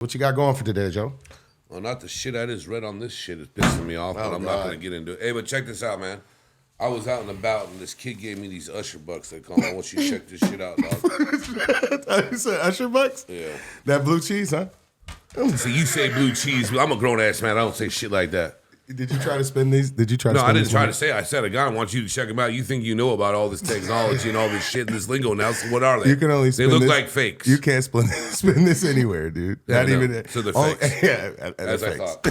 What you got going for today, Joe? Well, not the shit I just read on this shit is pissing me off, but I'm not going to get into it. Hey, but check this out, man. I was out and about, and this kid gave me these Usher bucks. They call me. I want you to check this shit out, dog. You said Usher bucks? Yeah. That blue cheese, huh? So you say blue cheese. I'm a grown-ass man. I don't say shit like that. Did you try to spend these? Did you try to No, spend I didn't these try money? to say. I said, I want you to check them out. You think you know about all this technology and all this shit and this lingo now. So what are they? You can only They spend look this, like fakes. You can't spend this anywhere, dude. Yeah, Not no. even. So they're fakes. Yeah, As I fakes. thought.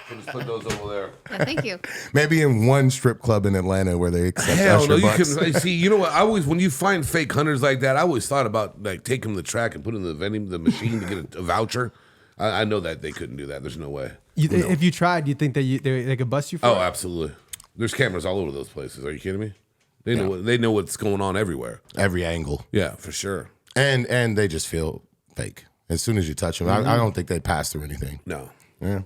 So just put those over there. Yeah, thank you. Maybe in one strip club in Atlanta where they accept Hell Usher no, you bucks. can see. You know what? I always, when you find fake hunters like that, I always thought about like taking them to the track and putting them in the vending the machine to get a voucher. I know that they couldn't do that. There's no way. If you tried, you think that they could bust you for Oh, it? absolutely. There's cameras all over those places. Are you kidding me? They know what's going on everywhere. Every angle, Yeah, for sure. and they just feel fake as soon as you touch them. I don't think they pass through anything. No. Yeah.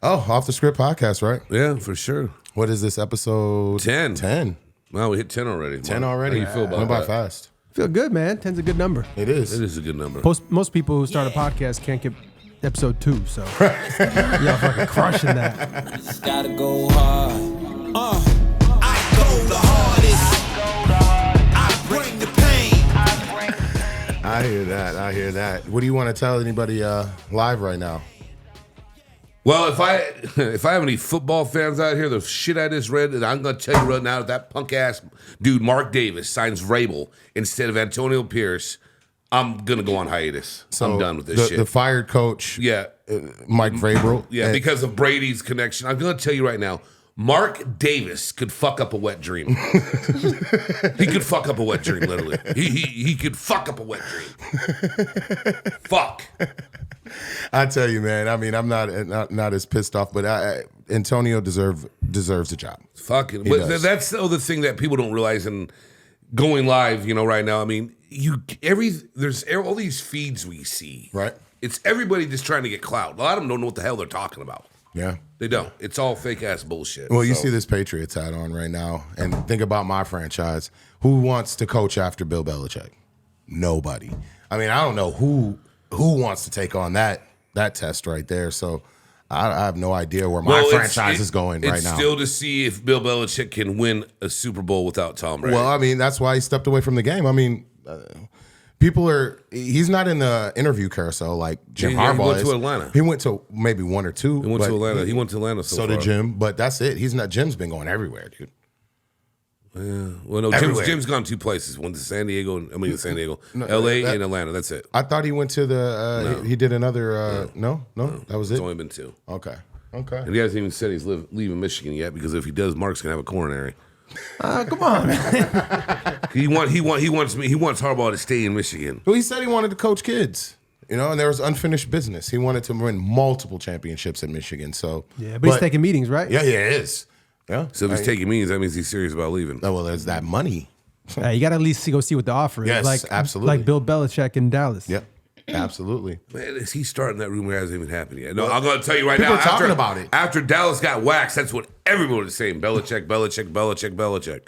Oh, Off the Script podcast, right? Yeah, for sure. What is this episode? 10. 10. Wow, we hit 10 already. 10 already. How you feel about Went by that? fast. Feel good, man. 10's a good number. It is. It is a good number. Most people who start a podcast can't get episode 2, so y'all fucking crushing that. Just gotta go hard. I go the hardest. I bring the pain. I hear that. I hear that. What do you want to tell anybody live right now? Well, if I have any football fans out here, the shit I just read, and I'm going to tell you right now, that punk ass dude, Mark Davis, signs Vrabel instead of Antonio Pierce, I'm going to go on hiatus. I'm done with this shit. The fired coach, Yeah. Mike Vrabel. Yeah, because of Brady's connection. I'm going to tell you right now, Mark Davis could fuck up a wet dream. He could fuck up a wet dream, literally. He could fuck up a wet dream. Fuck. I tell you, man. I mean, I'm not as pissed off, but Antonio deserves a job. Fucking. He But does. that's the other thing that people don't realize in going live, right now. I mean, there's all these feeds we see. Right. It's everybody just trying to get clout. A lot of them don't know what the hell they're talking about. Yeah. They don't. It's all fake ass bullshit. Well, you So- see this Patriots hat on right now, and think about my franchise. Who wants to coach after Bill Belichick? Nobody. I mean, I don't know who wants to take on that test right there. So I have no idea where my franchise is going right now. It's still to see if Bill Belichick can win a Super Bowl without Tom Brady. Well, I mean, that's why he stepped away from the game. I mean, he's not in the interview carousel like Jim Harbaugh he went is. to Atlanta. He went to maybe one or two. He went to but Atlanta. He went to Atlanta so So far. did Jim, but that's it. Jim's been going everywhere, dude. Yeah. Well, no, Everywhere. Jim's gone two places. One to San Diego, L.A. and Atlanta. That's it. I thought he went to the. He did another. No, that was It's it. only been two. Okay. And he hasn't even said he's leaving Michigan yet, because if he does, Mark's gonna have a coronary. Come on, man. He wants Harbaugh to stay in Michigan. Well, he said he wanted to coach kids, and there was unfinished business. He wanted to win multiple championships at Michigan. So Yeah, but he's taking meetings, right? Yeah, it is. Yeah. So if he's taking meetings, that means he's serious about leaving. Oh, well, there's that money. You got to at least go see what the offer is. Yes, absolutely. Like Bill Belichick in Dallas. Yep. Absolutely. Man, is he starting that rumor? Hasn't even happened yet. No, I'm going to tell you right people now. are talking about it. After Dallas got waxed, that's what everyone was saying. Belichick.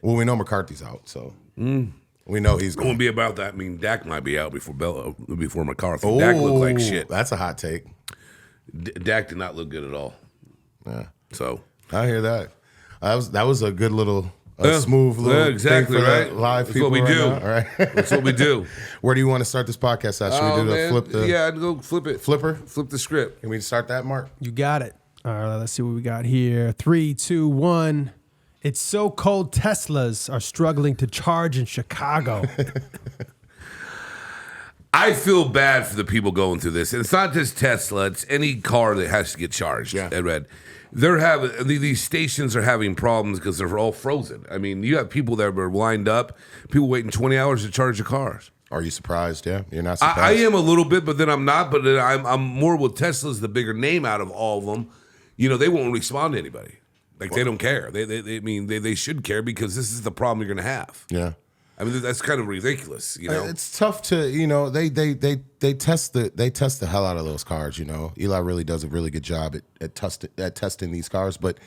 Well, we know McCarthy's out, so we know he's It won't going. be about that. I mean, Dak might be out before McCarthy. Dak looked like shit. That's a hot take. Dak did not look good at all. Yeah, So I hear that. That was a good little, smooth little exactly thing for the right. live That's people what we right do. now. All right. That's what we do. Where do you want to start this podcast at? Should we do the flip the Yeah, I'd go flip it. flipper? Flip the script. Can we start that, Mark? You got it. All right, let's see what we got here. 3, 2, 1. It's so cold Teslas are struggling to charge in Chicago. I feel bad for the people going through this. And it's not just Tesla, it's any car that has to get charged. Yeah. I read. They're having these stations are having problems because they're all frozen. I mean, you have people that are lined up, people waiting 20 hours to charge their cars. Are you surprised? Yeah, you're not I surprised. am a little bit, but then I'm not. But then I'm more with Tesla's the bigger name out of all of them. They won't respond to anybody. Like they don't care. They should care, because this is the problem you're going to have. Yeah. I mean, that's kind of ridiculous. It's tough to, they test the hell out of those cars. Eli really does a really good job at testing these cars. But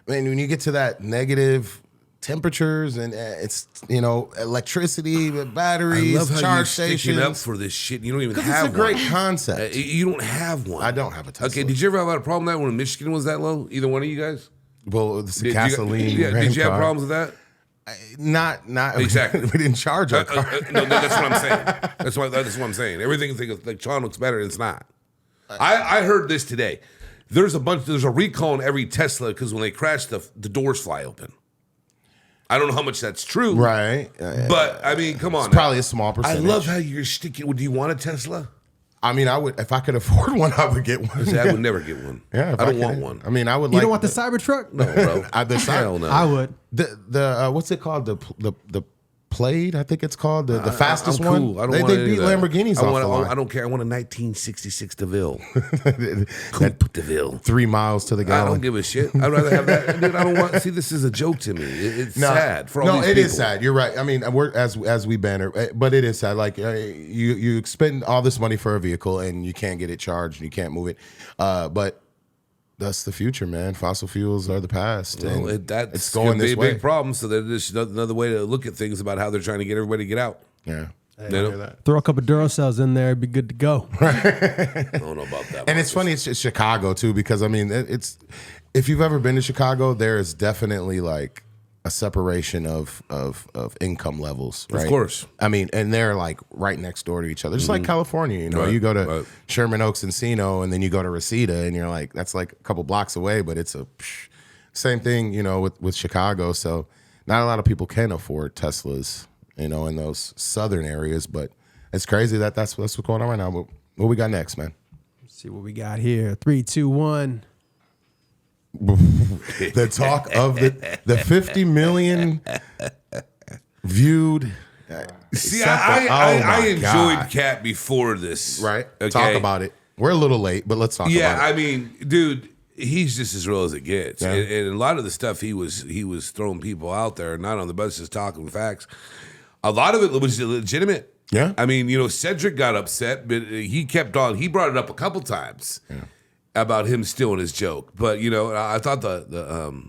man, when you get to that negative temperatures and it's electricity, batteries, I love how charge you're sticking up stations. for this shit. You don't even Because have it's a great one. concept. You don't have one. I don't have a Tesla. Okay, did you ever have a problem with that when Michigan was that low? Either one of you guys? Well, it's a Did gasoline. did you have car. problems with that? Not Exactly. We didn't charge our car. No, that's what I'm saying. That's what I'm saying. Everything like Tron looks better, and it's not. I heard this today. There's a recall in every Tesla because when they crash, the doors fly open. I don't know how much that's true, Right. But I mean, come on. It's probably a small I percentage. love how you're sticking. Do you want a Tesla? I mean, I would if I could afford one, I would get one. I would never get one. Yeah, if I don't could. want one. I mean, I would. You like don't want the Cybertruck? No, bro. Hell no. I would. The what's it called? The Plaid, I think it's called the fastest I'm one. cool. I don't They want beat any of that. Lamborghinis off the line. I don't care. I want a 1966 DeVille. Coupe DeVille. 3 miles to the I gallon. don't give a shit. I'd rather have that. Dude, I don't want. See, this is a joke to me. It's sad for all these people. No, it is sad. You're right. I mean, we're as we banner, but it is sad. Like you spend all this money for a vehicle and you can't get it charged and you can't move it. But that's the future, man. Fossil fuels are the past. Well, and that's it's going going to be this a way. big problem. So there's another way to look at things about how they're trying to get everybody to get out. Yeah. You know? Throw a couple Duracells in there, it'd be good to go. I don't know about that. And it's funny, it's Chicago too, because I mean, it's if you've ever been to Chicago, there is definitely like a separation of income levels, right? Of course. I mean, and they're like right next door to each other, just like California. You know, Right, you go to right. Sherman Oaks, Encino, and then you go to Reseda, and you're like, that's like a couple blocks away, but it's same thing, you know, with Chicago. So not a lot of people can afford Teslas, you know, in those southern areas, but it's crazy that's what's going on right now. But what we got next, man? Let's see what we got here. 3, 2, 1. The talk of the 50 million viewed. See, Oh I my enjoyed God. Katt before this. Right. Okay? Talk about it. We're a little late, but let's talk about it. Yeah, I mean, dude, he's just as real as it gets. Yeah. And a lot of the stuff he was throwing people out there, not on the bus, just talking facts. A lot of it was legitimate. Yeah. I mean, you know, Cedric got upset, but he kept on. He brought it up a couple times about him stealing his joke. But you know, I thought the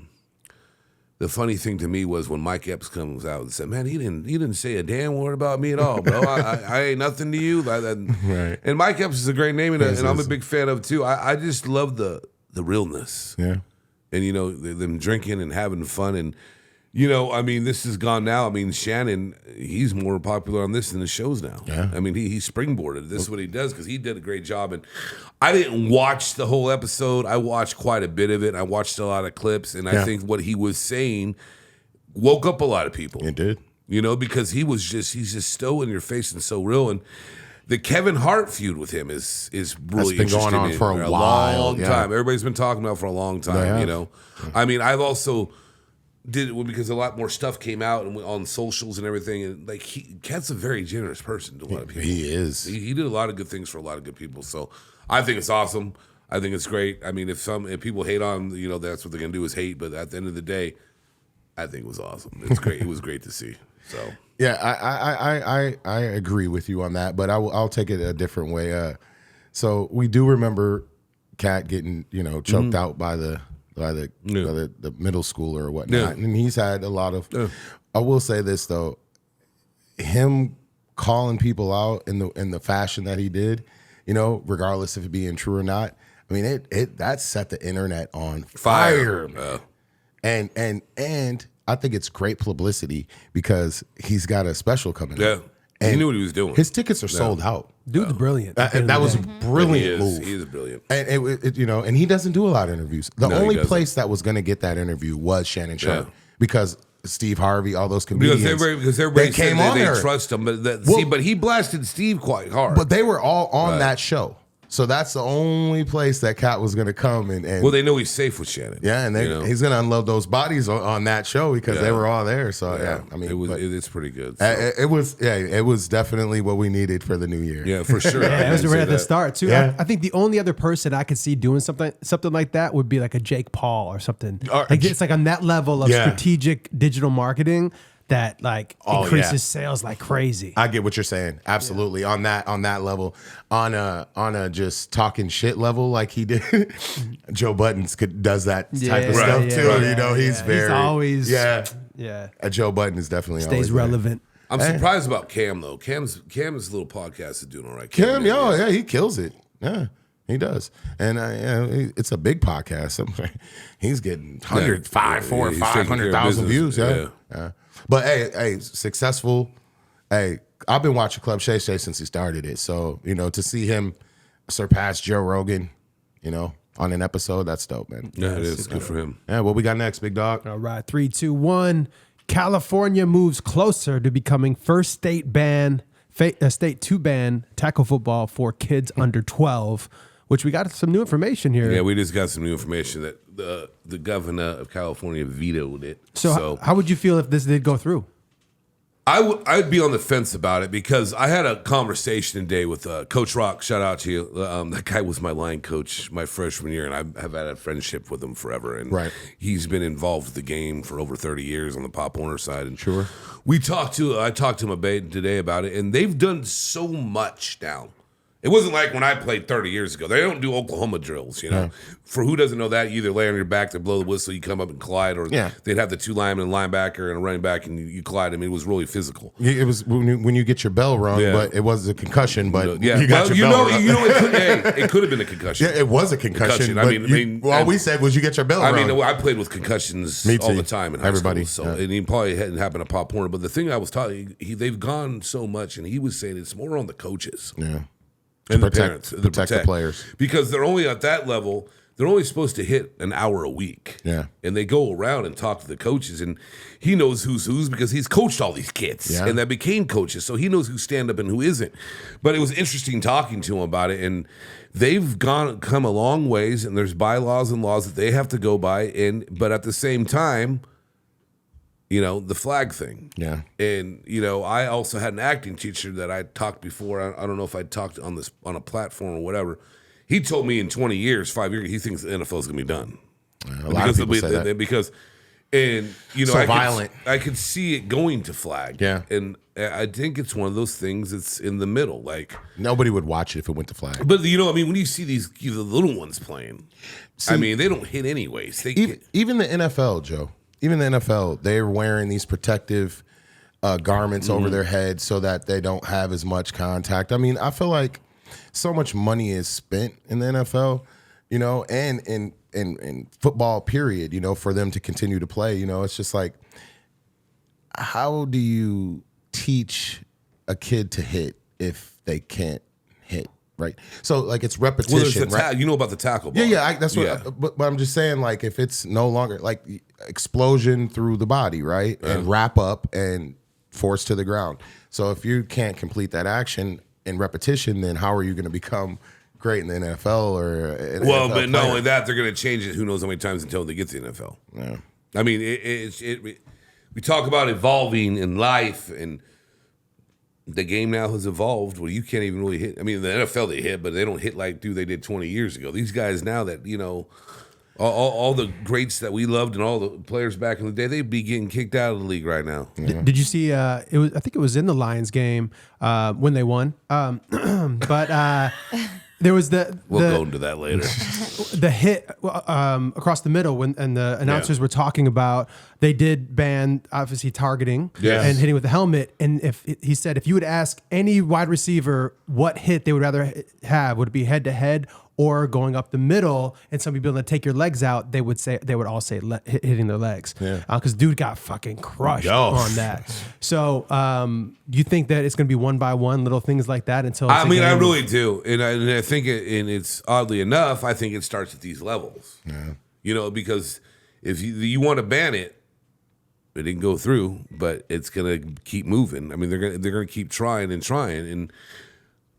funny thing to me was when Mike Epps comes out and said, "Man, he didn't say a damn word about me at all, bro. I ain't nothing to you." Right. And Mike Epps is a great name, and Yes, I'm a yes. big fan of too. I just love the realness. Yeah. And you know, them drinking and having fun, and you know, I mean, this is gone now. I mean, Shannon, he's more popular on this than the shows now. Yeah. I mean, he springboarded. This is what he does because he did a great job. And I didn't watch the whole episode. I watched quite a bit of it. I watched a lot of clips, and I think what he was saying woke up a lot of people. It did. You know, because he's just so in your face and so real. And the Kevin Hart feud with him is really been going on interesting for a while, long yeah. time. Everybody's been talking about it for a long time. have. You know, I mean, I've also did it because a lot more stuff came out and on socials and everything. And like, Katt's a very generous person to a lot of people. He is. He did a lot of good things for a lot of good people. So I think it's awesome. I think it's great. I mean, if people hate on, you know, that's what they're gonna do is hate. But at the end of the day, I think it was awesome. It's great. It was great to see. So Yeah, I agree with you on that, but I'll take it a different way. So we do remember Katt getting, you know, choked out by the middle schooler or whatnot, and he's had a lot of. I will say this though, him calling people out in the fashion that he did, you know, regardless of it being true or not. I mean, it that set the internet on fire. And I think it's great publicity because he's got a special coming yeah, up. he And knew what he was doing. His tickets are sold out. Dude's brilliant. That was a brilliant he move. is brilliant. And it, you know, and he doesn't do a lot of interviews. The No, he only doesn't. place that was going to get that interview was Shannon Sharp Yeah. because Steve Harvey, all those comedians, Because everybody they said came that on they there. trust him, but Well- but he blasted Steve quite hard. But they were all on Right. that show, so that's the only place that Katt was going to come and well, they know he's safe with Shannon. yeah, and you know? he's going to unload those bodies on that show because they Yeah. were all there. So yeah, I mean, it's pretty good. it was definitely what we needed for the new year. Yeah, for sure. Yeah, it was right at the start too. Yeah. I think the only other person I could see doing something like that would be like a Jake Paul or something. Or- Like it's like on that level of Yeah. strategic digital marketing that like Oh, increases yeah. sales like crazy. I get what you're saying. Absolutely. On that level. On a just talking shit level like he did. Joe Buttons does that type of Yeah, stuff yeah, too. yeah, you know, he's yeah. very He's always Yeah. Joe Budden is definitely always Stays there. relevant. I'm surprised about Cam though. Cam's little podcast is doing all right. Cam, yeah, he kills it. Yeah, he does. And it's a big podcast. He's getting 500,000 views. Yeah. But hey, successful. Hey, I've been watching Club Shay Shay since he started it. So, to see him surpass Joe Rogan, on an episode, that's dope, man. Yeah, it is. Good for him. Yeah, what we got next, big dog? All right, 3, 2, 1. California moves closer to becoming first state to ban tackle football for kids under 12, which we got some new information here. Yeah, we just got some new information that the governor of California vetoed it. So how would you feel if this did go through? I'd be on the fence about it because I had a conversation today with Coach Rock. Shout out to you. That guy was my line coach my freshman year, and I have had a friendship with him forever. And he's been involved with the game for over 30 years on the Pop Warner side. And sure, I talked to him a bit today about it, and they've done so much now. It wasn't like when I played 30 years ago. They don't do Oklahoma drills, For who doesn't know that, you either lay on your back to blow the whistle, you come up and collide, or they'd have the two linemen, a linebacker, and a running back, and you collide. I mean, it was really physical. It was when you get your bell rung, but it was a concussion. But you got your bell rung. It could have been a concussion. Yeah, it was a concussion. All we said was you get your bell rung. I mean, I played with concussions all the time in high school. So, and he probably hadn't happened to Pop Warner. But the thing I was taught, they've gone so much, and he was saying it's more on the coaches. Yeah. And the parents. Protect the players. Because they're only at that level, they're only supposed to hit an hour a week. Yeah. And they go around and talk to the coaches, and he knows who's because he's coached all these kids. Yeah. And that became coaches. So he knows who's stand up and who isn't. But it was interesting talking to him about it. And they've come a long ways, and there's bylaws and laws that they have to go by. But at the same time, the flag thing. Yeah. And, I also had an acting teacher that I talked before. I don't know if I talked on a platform or whatever. He told me in 20 years, 5 years, he thinks the NFL is going to be done. Yeah, a lot of people say that. Because, I could see it going to flag. Yeah. And I think it's one of those things that's in the middle. Like, nobody would watch it if it went to flag. But, when you see the little ones playing, they don't hit anyways. Even the NFL, Joe. Even the NFL, they're wearing these protective garments over their heads so that they don't have as much contact. I mean, I feel like so much money is spent in the NFL, and in football, period, for them to continue to play. It's just like, how do you teach a kid to hit if they can't hit? Right, so like it's repetition. Right? You know about the tackle ball. Yeah. That's what. But I'm just saying, like, if it's no longer like explosion through the body, right, and wrap up and force to the ground. So if you can't complete that action in repetition, then how are you going to become great in the NFL or? But not only that, they're going to change it. Who knows how many times until they get to the NFL? Yeah. I mean, we talk about evolving in life and. The game now has evolved where you can't even really hit. I mean, the NFL they hit, but they don't hit like they did 20 years ago. These guys now that, all the greats that we loved and all the players back in the day, they'd be getting kicked out of the league right now. Yeah. Did you see, I think it was in the Lions game when they won. But there was we'll go into that later. The hit across the middle and the announcers were talking about they did ban obviously targeting and hitting with the helmet. And he said if you would ask any wide receiver what hit they would rather have, would it be head to head or going up the middle, and some people that take your legs out, they would all say hitting their legs. Yeah. Because dude got fucking crushed on that. So you think that it's going to be one by one, little things like that until? I really do, and I think it's oddly enough, I think it starts at these levels. Yeah. Because if you want to ban it, it didn't go through, but it's going to keep moving. I mean, they're going to keep trying and.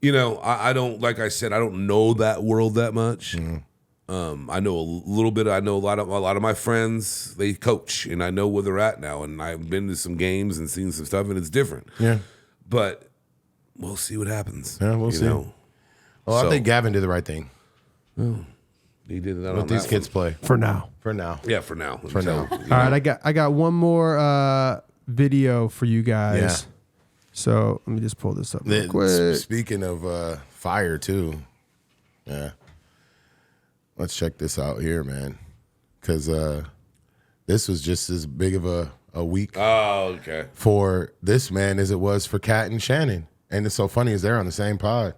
I don't, like I said, I don't know that world that much. I know a little bit. I know a lot of my friends, they coach, and I know where they're at now. And I've been to some games and seen some stuff, and it's different. Yeah. But we'll see what happens. Yeah, we'll see. Well, I think Gavin did the right thing. He did that. Let these kids play for now. Yeah, for now. All right, I got one more video for you guys. Yeah. So let me just pull this up real quick. Speaking of fire too, let's check this out here, man. Because this was just as big of a a week Oh, okay. for this man as it was for Katt and Shannon. And it's so funny is they're on the same pod.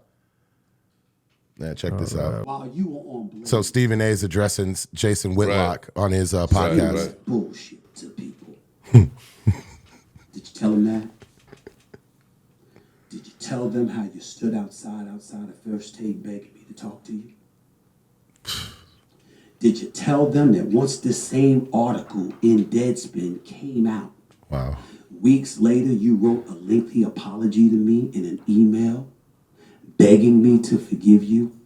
Yeah, check this out. While you were on Blade, So Stephen A. is addressing Jason Whitlock on his podcast. Right. bullshit to people. Did you tell them that? Did you tell them how you stood outside of First Take begging me to talk to you? Did you tell them that once this same article in Deadspin came out, Wow. weeks later you wrote a lengthy apology to me in an email, begging me to forgive you,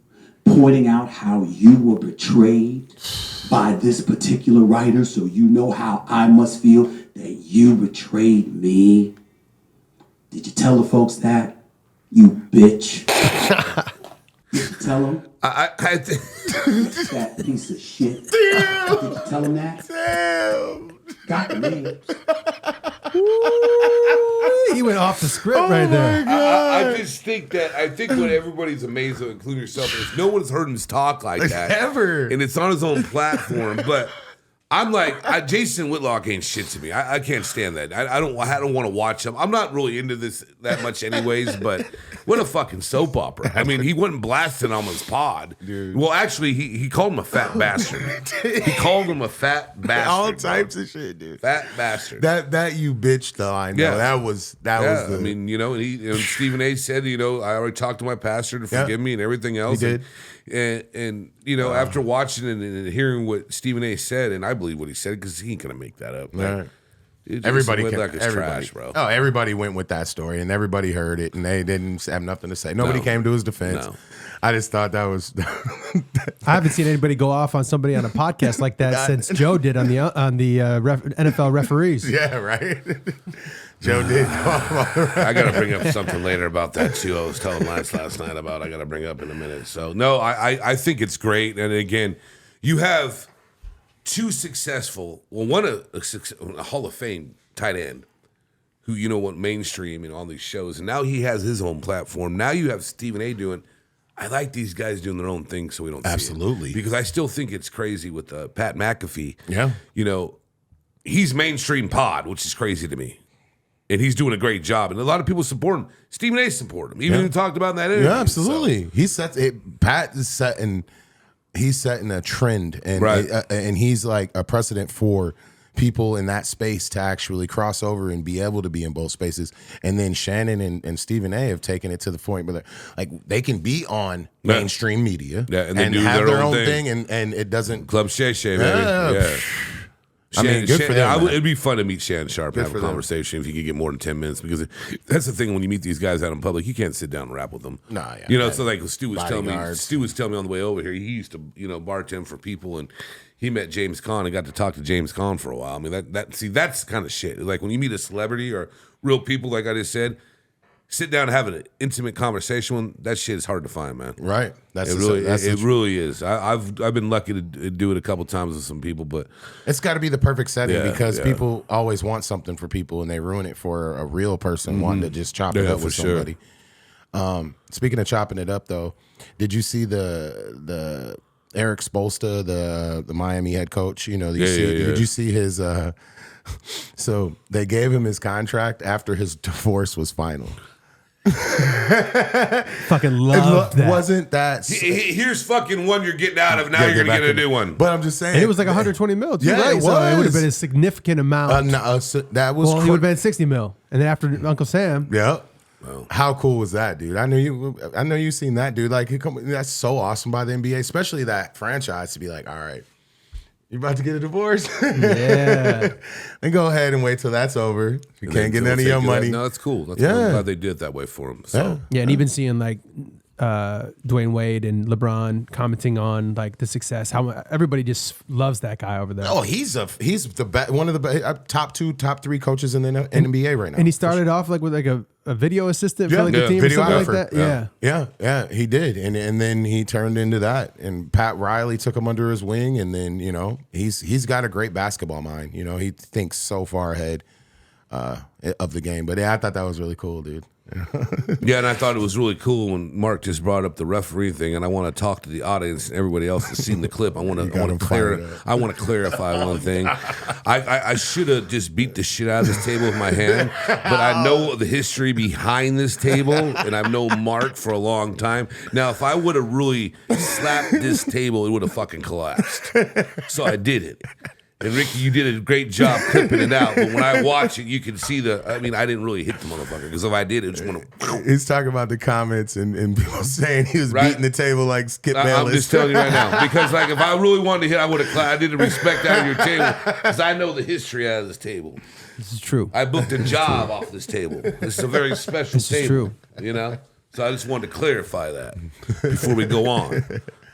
pointing out how you were betrayed by this particular writer, so you know how I must feel that you betrayed me? Did you tell the folks that, you bitch? Did you tell them? I think That piece of shit. Did you tell them that? Damn. Got the names. He went off the script right there. I just think what everybody's amazed at, including yourself, is no one's heard him talk like that Ever. and it's on his own platform. But I'm like, Jason Whitlock ain't shit to me. I can't stand that. I don't want to watch him. I'm not really into this that much, anyways. But what a fucking soap opera. I mean, he wasn't blasting on his pod. Dude. Well, actually, he called him a fat bastard. He called him a fat bastard. All bro. types of shit, dude. Fat bastard. That you bitch though, I know. Yeah. That was the, I mean, and Stephen A. said, I already talked to my pastor to forgive me and everything else. He did. And after watching it and hearing what Stephen A. said, and I believe what he said, because he ain't gonna make that up. Right. Like, dude, Everybody Jason can, Whitlock is everybody. trash, bro. Oh, everybody went with that story, and everybody heard it, and they didn't have nothing to say. Nobody No. came to his defense. No. I just thought that was. I haven't seen anybody go off on somebody on a podcast like that since Joe did on the NFL referees. Yeah, right. Joe did. I got to bring up something later about that too. I was telling Lance last night about. I got to bring up in a minute. So no, I think it's great. And again, you have two successful. Well, one a Hall of Fame tight end who went mainstream and all these shows, and now he has his own platform. Now you have Stephen A. doing. I like these guys doing their own thing, so we don't Absolutely. see it. Because I still think it's crazy with Pat McAfee. Yeah. He's mainstream pod, which is crazy to me. And he's doing a great job. And a lot of people support him. Stephen A. support him. Even talked about in that interview. Yeah, absolutely. So. He sets it. Pat is setting. He's setting a trend, and and he's like a precedent for people in that space to actually cross over and be able to be in both spaces. And then Shannon and Stephen A. have taken it to the point where they can be on mainstream media and and do have their their own own thing. thing, and it doesn't. Club Shay Shay, baby. Yeah. I mean, good for them. It'd be fun to meet Shannon Sharp and have a conversation if you could get more than 10 minutes, because that's the thing when you meet these guys out in public, you can't sit down and rap with them. Nah, yeah. So like Stu was telling me Bodyguards. on the way over here, he used to, bartend for people, and he met James Caan and got to talk to James Caan for a while. I mean, that's the kind of shit. Like when you meet a celebrity or real people, like I just said, sit down and have an intimate conversation with them, that shit is hard to find, man. Right. It really is. I've been lucky to do it a couple times with some people, but it's got to be the perfect setting because people always want something for people and they ruin it for a real person wanting to just chop it up with somebody. Speaking of chopping it up, though, did you see the Eric Spoelstra, the Miami head coach? Did you see his? So they gave him his contract after his divorce was final. Fucking love that. Wasn't that? Here's fucking one you're getting out of. Now you're gonna get a new one. But I'm just saying, And it was like 120 mil. Too, Yeah, right? it So it would have was. been a significant amount. That was. Well, he would have been 60 mil, and then after Uncle Sam, Yeah. Wow. How cool was that, dude? I know you seen that, dude. Like, that's so awesome by the NBA, especially that franchise to be like, all right, you about to get a divorce? yeah. Then go ahead and wait till that's over. You can't get none of your money. No, that's cool. That's Yeah. cool. I'm glad they did it that way for him. So. Yeah, and even seeing like Dwayne Wade and LeBron commenting on like the success, how everybody just loves that guy over there. Oh, he's the best, one of the top 2, top 3 coaches in the NBA right now. And he started off like with like a video assistant for like the team or something like that. Yeah, he did, and then he turned into that. And Pat Riley took him under his wing, and then he's got a great basketball mind. He thinks so far ahead of the game. But yeah, I thought that was really cool, dude. Yeah, and I thought it was really cool when Mark just brought up the referee thing, and I want to talk to the audience and everybody else that's seen the clip. I want to clarify one thing. I should have just beat the shit out of this table with my hand, but I know the history behind this table, and I've known Mark for a long time. Now, if I would have really slapped this table, it would have fucking collapsed. So I did it. And Ricky, you did a great job clipping it out. But when I watch it, you can see I didn't really hit the motherfucker. Because if I did, it just went to... He's talking about the comments and people saying he was beating the table like Skip Bayless. I'm just telling you right now. Because like if I really wanted to hit, I would have clapped. I did the respect out of your table. Because I know the history out of this table. This is true. I booked a job off this table. This is a very special table. Is true. You know? So I just wanted to clarify that before we go on.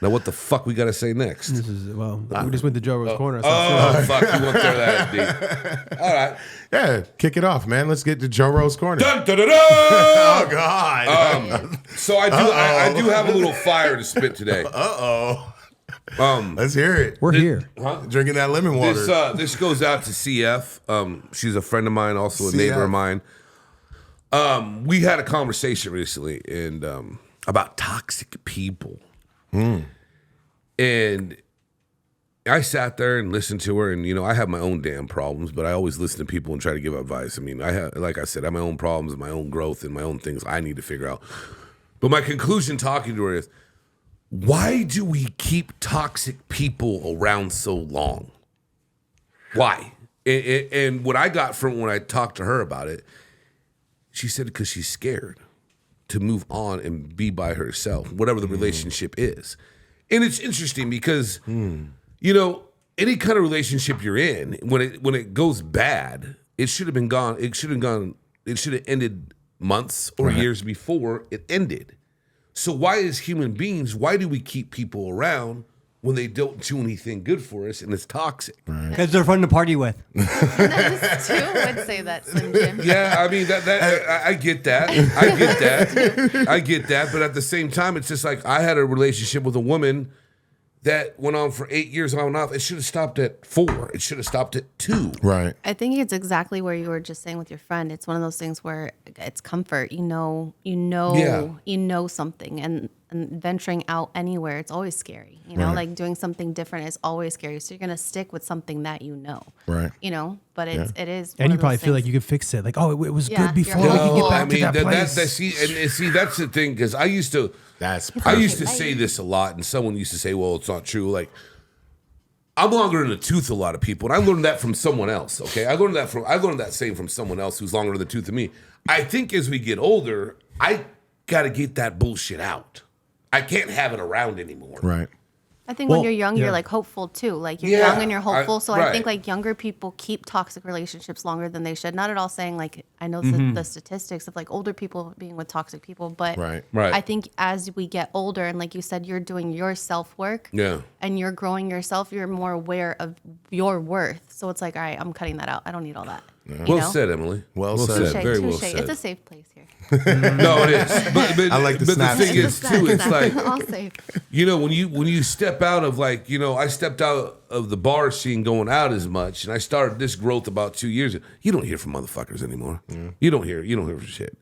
Now, what the fuck we got to say next? This is we just went to Joe Rose Corner. Fuck, you went there that deep. All right. Yeah, kick it off, man. Let's get to Joe Rose Corner. Dun, dun, dun, dun! Oh, God. So I do have a little fire to spit today. Let's hear it. We're here. Drinking that lemon water. This goes out to CF. She's a friend of mine, also a CF. neighbor of mine. We had a conversation recently about toxic people. And I sat there and listened to her, and I have my own damn problems, but I always listen to people and try to give advice. I mean, like I said, I have my own problems and my own growth and my own things I need to figure out. But my conclusion talking to her is, why do we keep toxic people around so long? Why? And what I got from when I talked to her about it, she said because she's scared to move on and be by herself, whatever the relationship is. And it's interesting because, any kind of relationship you're in, when it goes bad, it should have been gone. It should have ended months or years before it ended. So why why do we keep people around when they don't do anything good for us and it's toxic? Because they're fun to party with. Those two would say that, Slim Jim. Yeah, I mean I get that. I get that. But at the same time, it's just like I had a relationship with a woman that went on for 8 years on and off. It should have stopped at 4. It should have stopped at 2. Right. I think it's exactly where you were just saying with your friend. It's one of those things where it's comfort. You know something, and venturing out anywhere, it's always scary. Like doing something different is always scary. So you're gonna stick with something that you know. Right. But it is. And one you of probably those feel like things. you could fix it. Like, it was Yeah, good before. you're We can get hopeful. back to that place. See, that's the thing, because I used to say this a lot, and someone used to say, well, it's not true. Like, I'm longer in the tooth than a lot of people, and I learned that from someone else. Okay, I learned that saying from someone else who's longer in the tooth than me. I think as we get older, I got to get that bullshit out. I can't have it around anymore. Right. I think when you're young, you're like hopeful too. Like you're young and you're hopeful. So I think like younger people keep toxic relationships longer than they should. Not at all saying like I know the statistics of like older people being with toxic people, but Right. I think as we get older and like you said, you're doing your self work. Yeah. And you're growing yourself. You're more aware of your worth. So it's like, all right, I'm cutting that out. I don't need all that. Well said, Emily. Well said. Touché, Very well touché. said. It's a safe place here. No, it is. But I like the but the snaps. thing is too, it's like all safe. when you step out of like I stepped out of the bar scene going out as much, and I started this growth about 2 years ago. You don't hear from motherfuckers anymore. You don't hear from shit.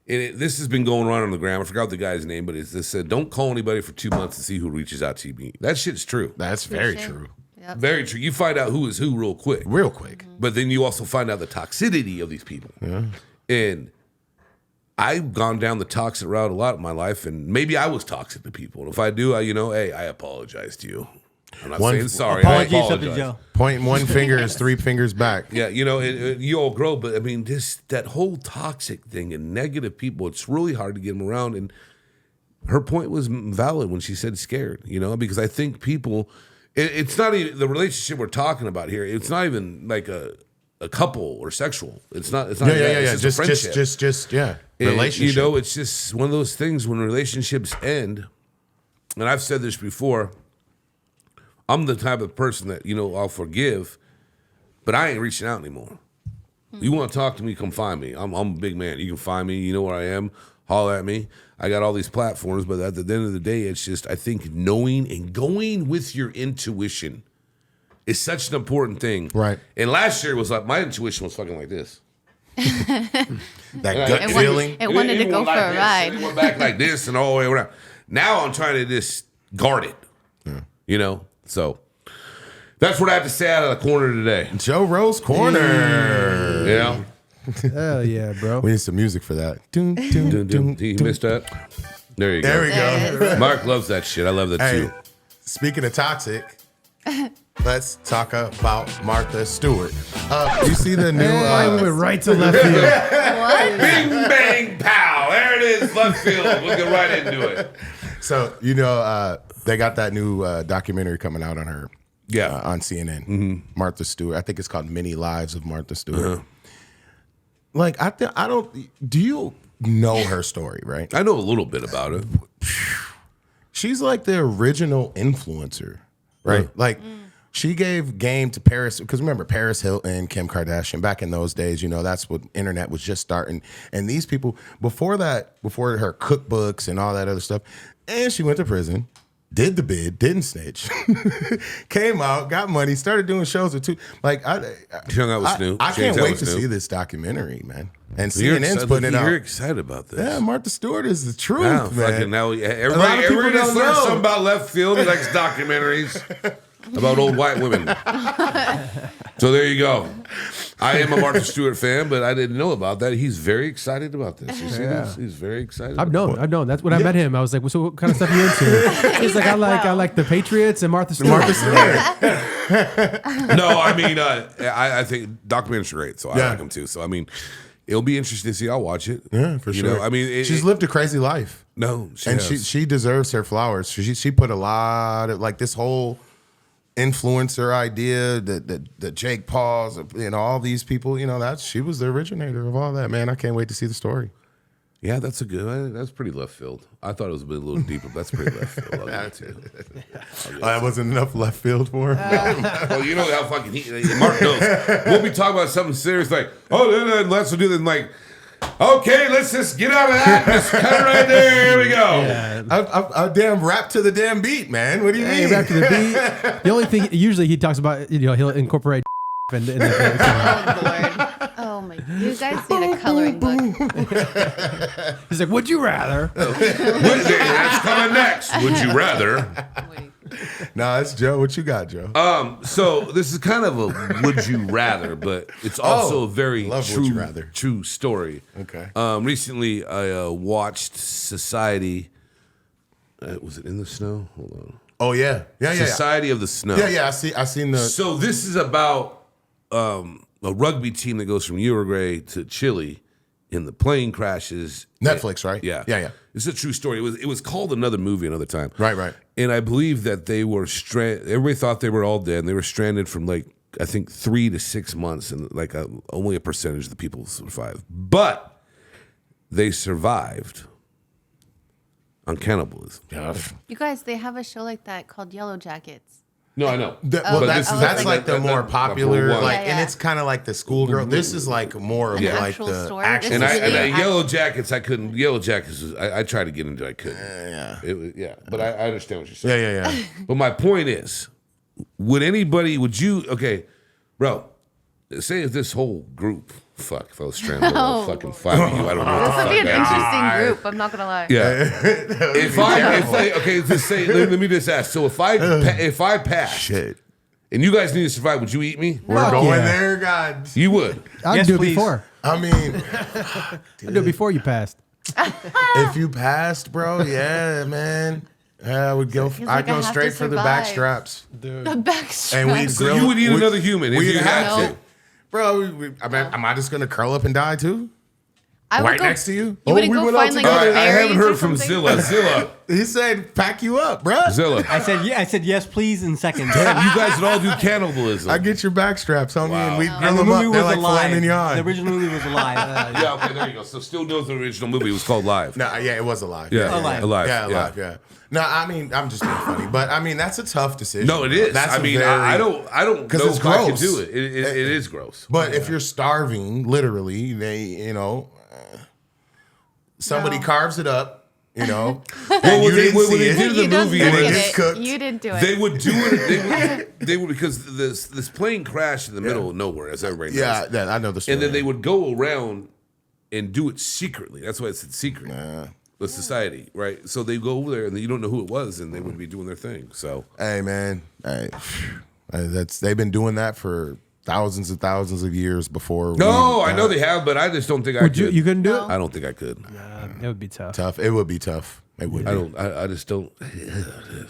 This has been going on the gram. I forgot the guy's name, but it said don't call anybody for 2 months and see who reaches out to you. That shit's true. That's very true. Yep. Very true. You find out who is who real quick. Real quick. But then you also find out the toxicity of these people. Yeah. And I've gone down the toxic route a lot in my life, and maybe I was toxic to people. And if I do, hey, I apologize to you. I'm not saying sorry. Apologies I up to apologize. Joe. Pointing one finger is 3 fingers back. Yeah, you all grow, but I mean, that whole toxic thing and negative people, it's really hard to get them around. And her point was valid when she said scared, because I think people, it's not even the relationship we're talking about here. It's not even like a couple or sexual. It's not. It's just a friendship. Just relationship. It's just one of those things when relationships end. And I've said this before. I'm the type of person that I'll forgive, but I ain't reaching out anymore. You want to talk to me? Come find me. I'm a big man. You can find me. You know where I am. Holler at me. I got all these platforms, but at the end of the day, it's just I think knowing and going with your intuition is such an important thing. Right. And last year was like my intuition was fucking like this. That gut feeling. It wanted to go went for like a this, ride. and it went back like this and all the way around. Now I'm trying to just guard it. You know? So that's what I have to say out of the corner today. Joe Rose Corner. You know? Hell yeah, bro. We need some music for that. Dun, dun, dun, dun, You dun. missed that? There you There we go. go. Mark loves that shit. I love that Hey, too. speaking of toxic, let's talk about Martha Stewart. You see the new? We went right to left field. Bing, bang, pow. There it is, left field. We'll get right into it. So they got that new documentary coming out on her. Yeah. On CNN. Martha Stewart. I think it's called Many Lives of Martha Stewart. Like I don't. Do you know her story? Right. I know a little bit about it. She's like the original influencer, right? Like she gave game to Paris, because remember Paris Hilton, Kim Kardashian, back in those days, that's what internet was just starting. And these people, before her cookbooks and all that other stuff, and she went to prison, did the bid, didn't snitch, came out, got money, started doing shows with two. Like She hung out with Snoop. I She can't hangs out wait with to Snoop. see this documentary, man. And You're CNN's excited- putting it out. You're excited about this. Yeah, Martha Stewart is the truth, Wow, man. fucking now A lot of everybody people just don't learned know. something about left field. He likes documentaries about old white women. So there you go. I am a Martha Stewart fan, but I didn't know about that. He's very excited about this. You see this? He's very excited. I've known. That's when I met him. I was like, so what kind of stuff are you into? He's like, I like the Patriots and Martha Stewart. Martha Stewart. No, I mean, I think documentaries are great, so I like them too. So I mean, it'll be interesting to see. I'll watch it. Yeah, for sure. I mean, she's lived a crazy life. No, And she deserves her flowers. She put a lot of like this whole influencer idea that Jake Paul's, all these people, she was the originator of all that, man. I can't wait to see the story. Yeah, that's pretty left field. I thought it was a little deeper, but that's pretty left field. I'll give it to you. That wasn't enough left field for him. Well, you know how fucking Mark knows. We'll be talking about something serious like, let's do this. Like, okay, let's just get out of that. Just cut it right there. Here we go. I damn rap to the damn beat, man. What do you mean? Back to the beat. The only thing usually he talks about, he'll incorporate in the Oh Lord. Oh my! You guys need a coloring book. He's like, would you rather? That's coming next. Would you rather? Wait. Nah, it's Joe. What you got, Joe? So this is kind of a would you rather, but it's also a very love Would You Rather. true story. Okay. Recently, I watched Society. Was it In the Snow? Hold on. Oh yeah. Society of the Snow. Yeah. I seen the. So this is about a rugby team that goes from Uruguay to Chile, and the plane crashes. Netflix, right? Yeah. It's a true story. It was called another movie another time. Right. And I believe that they were stranded. Everybody thought they were all dead. And they were stranded from I think 3 to 6 months, and only a percentage of the people survived. But they survived on cannibalism. You guys, they have a show like that called Yellow Jackets. No, I know. Well, But that's this is- that's like the more popular, one. like, Yeah, and yeah. it's kind of like the schoolgirl. This is like more of An like actual the story? actual. This And is story. really- Yellow Jackets, I couldn't. Yellow Jackets, I tried to get into it, I couldn't. Yeah. But I understand what you're saying. Yeah. But my point is, would you, okay, bro, say if this whole group, if I was stranded with all fucking 5 of you, I don't know what the This would fuck be an I interesting group. I'm not gonna lie. Yeah. Okay, just say, let me just ask. So if I passed, Shit. and you guys need to survive, would you eat me? We're Fuck going yeah. there, God. You would. I'd Yes, do it please. before. I mean, I'd do it before you passed. if you passed, bro, yeah, man. I would go. He's I'd like, I go have straight to for the back survive. straps. The back And we'd So grill- you would eat another human if we'd you had have to. Bro, am I just gonna curl up and die too? I would Right go, next to you? You wouldn't we go went out find like together. All right, I berries haven't or heard from something? Zilla. He said, "Pack you up, bro." Zilla. I said yes, please, in seconds. Damn, you guys would all do cannibalism. I get your back straps, homie, and we And grill the them movie up. They're was like filet alive. mignon. The original movie was alive. Yeah, okay, there you go. So still knows the original movie was called Live. No, yeah, it was alive. Yeah, Alive. Alive. Yeah, alive. Yeah. No, I mean, I'm just being funny, but I mean, that's a tough decision. No, it is. That's I a mean, very- I don't know 'Cause if it's I can gross. do it. It is gross. But if you're starving, literally, somebody No. carves it up, you know. Well, And when you they didn't see it. did the You don't movie, look and it at gets it. cooked. You didn't do it. they would do it. They would because this plane crashed in the middle of nowhere, as everybody knows. Yeah, I know the story. And then they would go around and do it secretly. That's why it's secret. The society, right? So they go over there and you don't know who it was, and they would be doing their thing. So Hey man, they've been doing that for thousands and thousands of years before. no, I know they have, but I just don't think I Would could. you couldn't do it? I don't think I could. It would be tough. tough. It would be tough. It would. I don't. I just don't.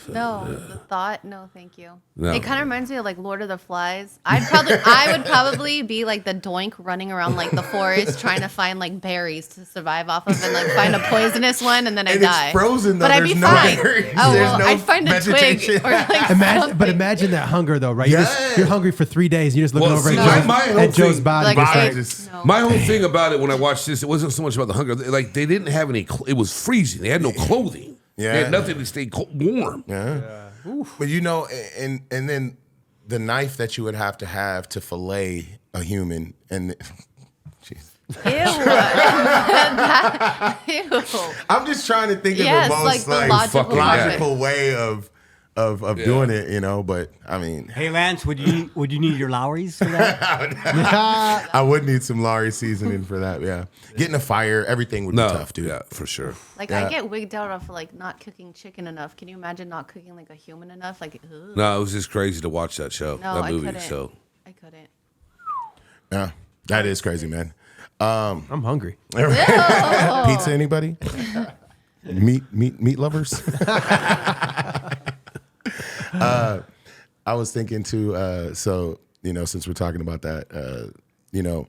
No, the thought. No, thank you. No. It kind of reminds me of like Lord of the Flies. I would probably be like the doink running around like the forest trying to find like berries to survive off of and like find a poisonous one and then I And die. it's frozen, though. But I'd be There's no fine. berries. Oh There's well, no I'd find a twig vegetation. or like Imagine that hunger though, right? Yeah. You're hungry for 3 days. You're just looking Well, over see, at, my whole at Joe's thing- body. like, just Body hey, just- no. My whole thing about it when I watched this, it wasn't so much about the hunger. Like they didn't have any. It was freezing. They had no clothing. Yeah. They had nothing to stay warm. Yeah. But you know, and then the knife that you would have to fillet a human, and jeez. Ew. I'm just trying to think Yes, of the most like the logical fucking logical way of doing it, you know. But I mean, Hey Lance, would you need your Lowry's for that? I would need some Lowry seasoning for that. Yeah, getting a fire, everything would be No, tough, dude. yeah, for sure. Like I get wigged out of like not cooking chicken enough. Can you imagine not cooking like a human enough? Like ugh. No, it was just crazy to watch that show, No, that I movie. couldn't. So I couldn't. Yeah, that is crazy, man. I'm hungry. Pizza, anybody? meat lovers. I was thinking too. So you know, since we're talking about that, you know,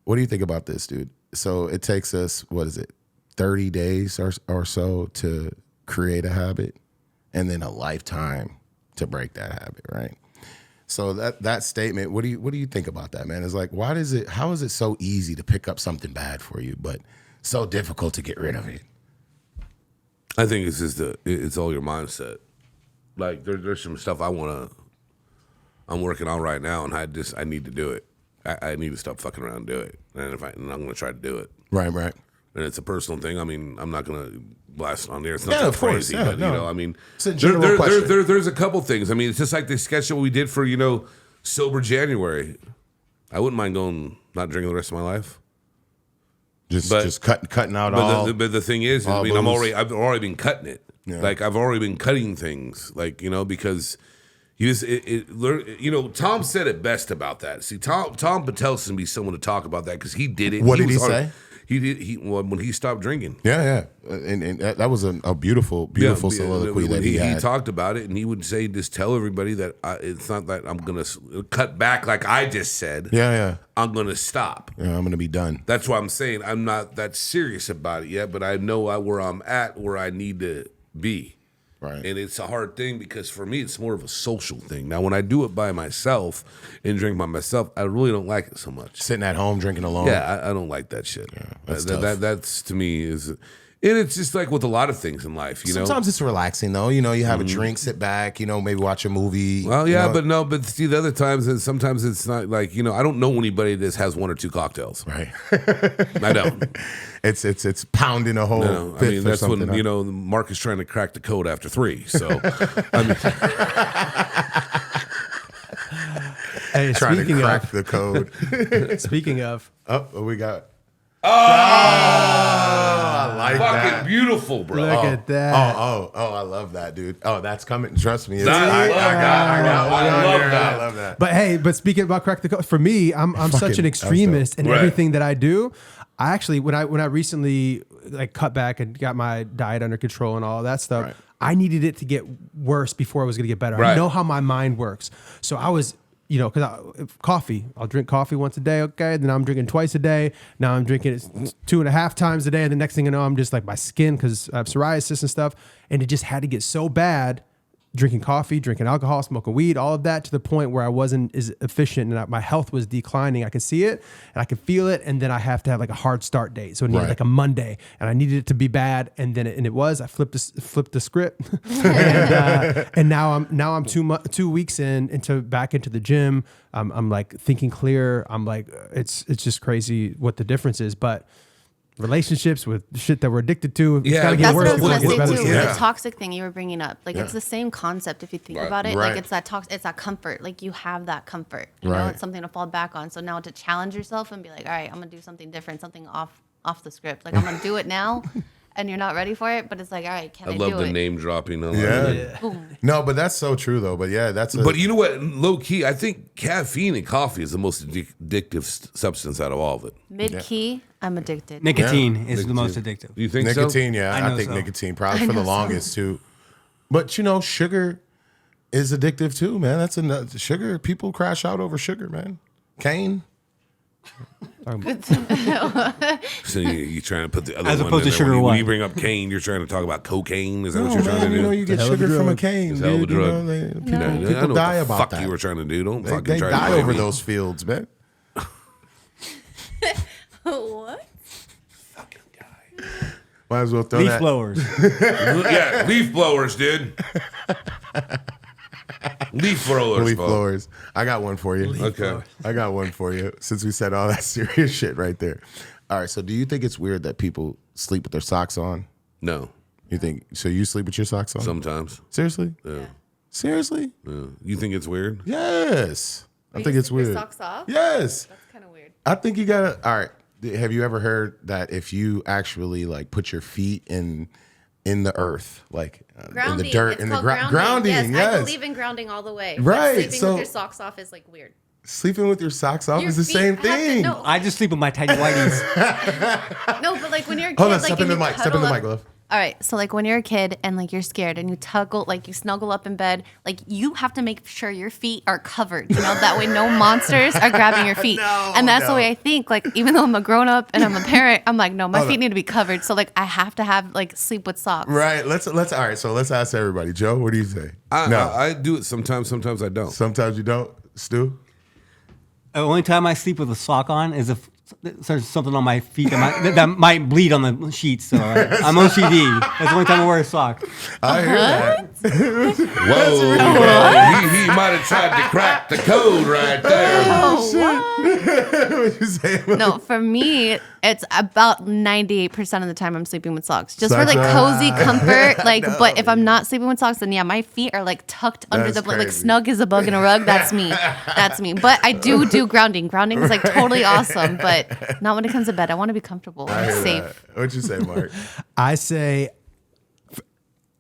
what do you think about this, dude? So it takes us, what is it, 30 days or so to create a habit, and then a lifetime to break that habit, right? So that statement, what do you think about that, man? It's like, how is it so easy to pick up something bad for you, but so difficult to get rid of it? I think it's just it's all your mindset. Like there's some stuff I'm working on right now, and I need to do it. I need to stop fucking around and do it, and I'm going to try to do it. Right. And it's a personal thing. I mean, I'm not going to blast it on there. It's not Yeah, that of course. crazy, Yeah, but no. you know, I mean, It's a general question. there's a couple things. I mean, it's just like the sketch that we did for Sober January. I wouldn't mind not drinking the rest of my life. Just cutting out all. But the thing is, I all mean, booze. I've already been cutting it. Yeah. Like I've already been cutting things, like because Tom said it best about that. See, Tom Patel's gonna be someone to talk about that because he did it. What did he was say? He did. When he stopped drinking. Yeah. And that was a beautiful soliloquy that he had. He talked about it, and he would say, "Just tell everybody that it's not that I'm gonna cut back like I just said. Yeah. I'm gonna stop. Yeah, I'm gonna be done. That's why I'm saying I'm not that serious about it yet, but I know where I'm at, where I need to be. Right. And it's a hard thing because for me, it's more of a social thing. Now, when I do it by myself and drink by myself, I really don't like it so much. Sitting at home drinking alone. Yeah, I don't like that shit. that's That's to me is, and it's just like with a lot of things in life, you know. Sometimes it's relaxing though. You know, you have a drink, sit back. You know, maybe watch a movie. Well, you yeah, know? but see, the other times, and sometimes it's not like I don't know anybody that has one or two cocktails. Right. I don't. It's pounding a whole. No, I fifth mean or that's when something, Mark is trying to crack the code after 3. So, I mean, Hey, trying to speaking crack of, the code. speaking of, What we got? I like fucking that. beautiful, bro. look at that. Oh, I love that, dude. Oh, that's coming. Trust me. I love that. I love that. But speaking about crack the code, for me, I'm such an extremist in Right. everything that I do. I actually, when I recently like cut back and got my diet under control and all of that stuff, Right. I needed it to get worse before it was going to get better. I Right. know how my mind works, so I was. Coffee. I'll drink coffee once a day. Okay, then I'm drinking twice a day. Now I'm drinking it 2.5 times a day, and the next thing I know, I'm just like my skin because I have psoriasis and stuff, and it just had to get so bad. Drinking coffee, drinking alcohol, smoking weed, all of that to the point where I wasn't as efficient and my health was declining. I could see it and I could feel it, and then I have to have like a hard start date. So it needed Right. like a Monday, and I needed it to be bad, and then it was. I flipped the script, and now I'm 2 weeks back into the gym. I'm like thinking clear. I'm like it's just crazy what the difference is, but. relationships, with shit that we're addicted to. It's Yeah, gotta get That's what worse I was before gonna it say gets too. better. Yeah. The toxic thing you were bringing up, like it's the same concept if you think about it. Right. Like it's that it's that comfort. Like you have that comfort. You know, Right. it's something to fall back on. So now to challenge yourself and be like, all right, I'm gonna do something different, something off the script. Like I'm gonna do it now, and you're not ready for it. But it's like, all right, can I I love do the it? name dropping. Yeah. No, but that's so true though. But yeah, that's. But you know what? Low key, I think caffeine and coffee is the most addictive substance out of all of it. Mid key, I'm addicted. Nicotine is the most addictive. Do you think nicotine, so? yeah, I I know think so. nicotine probably for the longest too. But you know, sugar is addictive too, man. That's enough. Sugar, people crash out over sugar, man. Cane. So you're trying to put the other As one opposed in to there. sugar When what? you bring up cane, you're trying to talk about cocaine. Is that what No, you're trying man, to do? you know, you get sugar from a cane, It's a hell of a dude. You drug. know, people I know people what die the about fuck that. you were trying to do. Don't fucking They try to die blame over me. those fields, man. What? Might as well throw Leaf that. blowers. Yeah, leaf blowers, dude. Leaf blowers. Leaf folks. blowers. I got one for you. Okay. I got one for you. Since we said all that serious shit right there. All right. So, do you think it's weird that people sleep with their socks on? No, You think so? You sleep with your socks on? sometimes. Seriously? Yeah. Seriously? Yeah. You think it's weird? Yes. I think it's weird. Socks off? Yes. That's kind of weird. I think you gotta. All right. Have you ever heard that if you actually like put your feet in the earth, like Grounding. in the dirt, It's in the called grounding? Yes, Yes. I believe in grounding all the way. Right, But sleeping so- with your socks off is like weird. Sleeping with your socks off Your is the feet same have to- thing. no. I just sleep with my tiny whities. No, but like when you're a kid, Hold on. like Step and in the you mic. Step in cuddle the up- mic, love. All right, so like when you're a kid and like you're scared and you snuggle up in bed, like you have to make sure your feet are covered, you know, that way no monsters are grabbing your feet. And that's the way I think. Like even though I'm a grown up and I'm a parent, I'm like, no, my feet need to be covered. So like I have to have like sleep with socks. Right. Let's. All right. So let's ask everybody. Joe, what do you say? I do it sometimes. Sometimes I don't. Sometimes you don't. Stu. The only time I sleep with a sock on is if there's something on my feet that might bleed on the sheets. So I'm OCD. That's the only time I wear a sock. I hear that. Whoa. He might have tried to crack the code right there. What you say? No, for me, it's about 98% of the time I'm sleeping with socks. Just for Socks like on. cozy comfort. Like, but if I'm not sleeping with socks, then yeah, my feet are like tucked under That's the blanket, like crazy. snug as a bug in a rug. That's me. That's me. But I do grounding. Grounding is like totally awesome, but not when it comes to bed. I want to be comfortable I and hear safe. that. What you say, Mark? I say,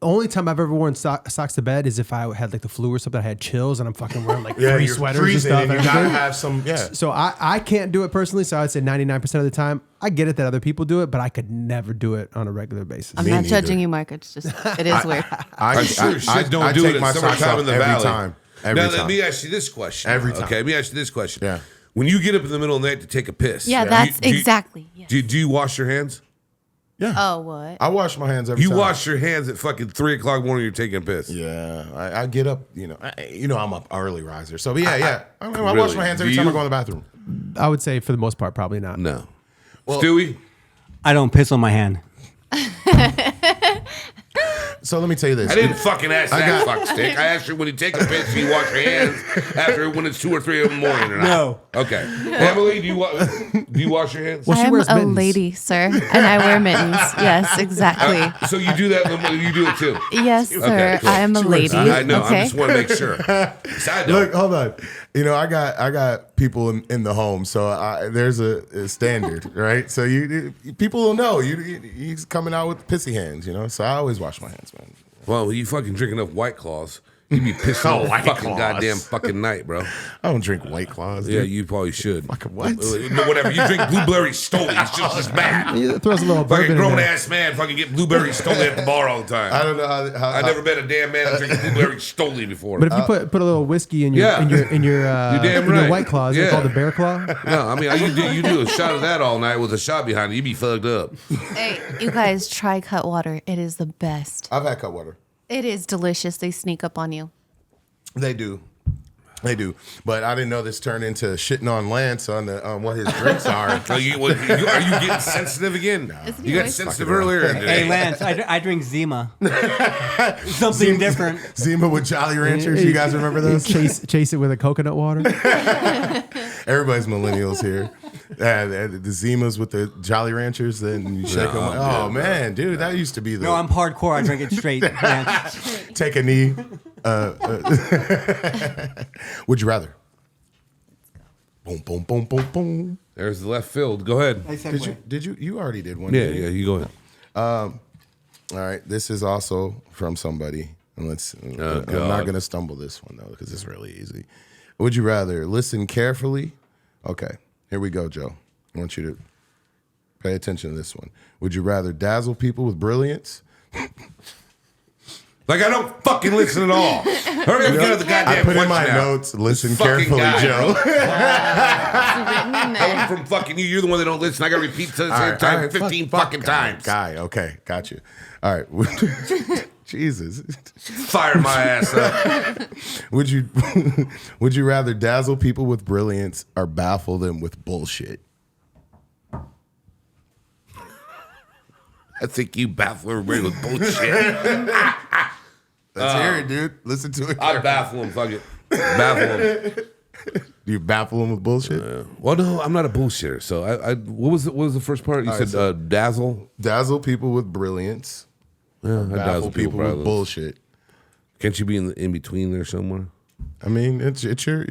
only time I've ever worn socks to bed is if I had like the flu or something. I had chills and I'm fucking wearing like 3 you're sweaters freezing and stuff. and you gotta everything. have some. Yeah. So I can't do it personally. So I'd say 99% of the time. I get it that other people do it, but I could never do it on a regular basis. I'm Me not neither. judging you, Mark. It's just, it is weird. I'm sure shit don't do take it my in socks summertime off in the every valley. time. Every Now, time. let me ask you this question. Every time. Okay, let me ask you this question. Yeah. When you get up in the middle of the night to take a piss. Yeah, that's exactly. Yes. Do you wash your hands? Yeah. Oh, what? I wash my hands every You time. wash your hands at fucking 3 o'clock in the morning. You're taking a piss. Yeah, I get up. I'm an early riser. So yeah. I wash Really? my hands Do every time I you? go in the bathroom. I would say for the most part, probably not. No. Well- Stewie. I don't piss on my hand. So let me tell you this. I didn't fucking ask that fuck stick. I asked you when you take a piss, do you wash your hands after when it's 2 or 3 in the morning or not? No. Okay. Emily, do you wash your hands? Well, she I'm wears a mittens. lady, sir, and I wear mittens. Yes, exactly. So you do that? You do it too? Yes, sir. Okay, cool. I am a lady. I know. Okay. I just want to make sure. Side note. Look, hold on. I got people in the home, so there's a standard, right? So people will know he's coming out with pissy hands, So I always wash my hands, man. Well, you fucking drink enough White Claws, you'd be pissing all White fucking Claws. goddamn fucking night, bro. I don't drink White Claws. Yeah, Dude. you probably should. Fucking what? No, whatever. You drink blueberry Stoli. It's just as bad. He throws a little Fucking bourbon in grown there. ass man fucking get blueberry Stoli at the bar all the time. I don't know how I've never met a damn man that drinks blueberry Stoli before. But if you put a little whiskey in your Yeah. in your damn in your right. White Claws, Yeah. it's called the Bear Claw. No, I mean, you do a shot of that all night with a shot behind it. You be fucked up. Hey, you guys try cut water. It is the best. I've had cut water. It is delicious. They sneak up on you. They do. But I didn't know this turned into shitting on Lance on what his drinks are. So are you getting sensitive again? Isn't You he got always- sensitive earlier. Hey, Lance, I drink Zima. Something different. Zima with Jolly Ranchers. You guys remember those? Chase it with a coconut water. Everybody's millennials here. The Zimas with the Jolly Ranchers, then you shake them. Oh man, dude, that used to be the. No, I'm hardcore. I drink it straight. Man. Take a knee. Would you rather? Boom, boom, boom, boom, boom. There's the left field. Go ahead. Did you? You already did one. Yeah, you go ahead. All right, this is also from somebody. And I'm not going to stumble this one though because it's really easy. Would you rather listen carefully? Okay, here we go, Joe. I want you to pay attention to this one. Would you rather dazzle people with brilliance? Like I don't fucking listen at all. Hurry up, get out the goddamn I put in question my now. notes. Listen This fucking carefully, guy, Joe. Coming from fucking you, you're the one that don't listen. I got to repeat to the same time 15 fucking times. Guy, okay, got you. All right. Jesus. Fire my ass up. Would you rather dazzle people with brilliance or baffle them with bullshit? I think you baffle everybody with bullshit. Let's hear it, dude. Listen to it. I baffle him. Fuck it. Baffle him. Do you baffle them with bullshit? Well, no, I'm not a bullshitter. So what was the first part? You said dazzle. Dazzle people with brilliance. Yeah, I Baffle people with bullshit. Can't you be in between there somewhere? I mean, it's your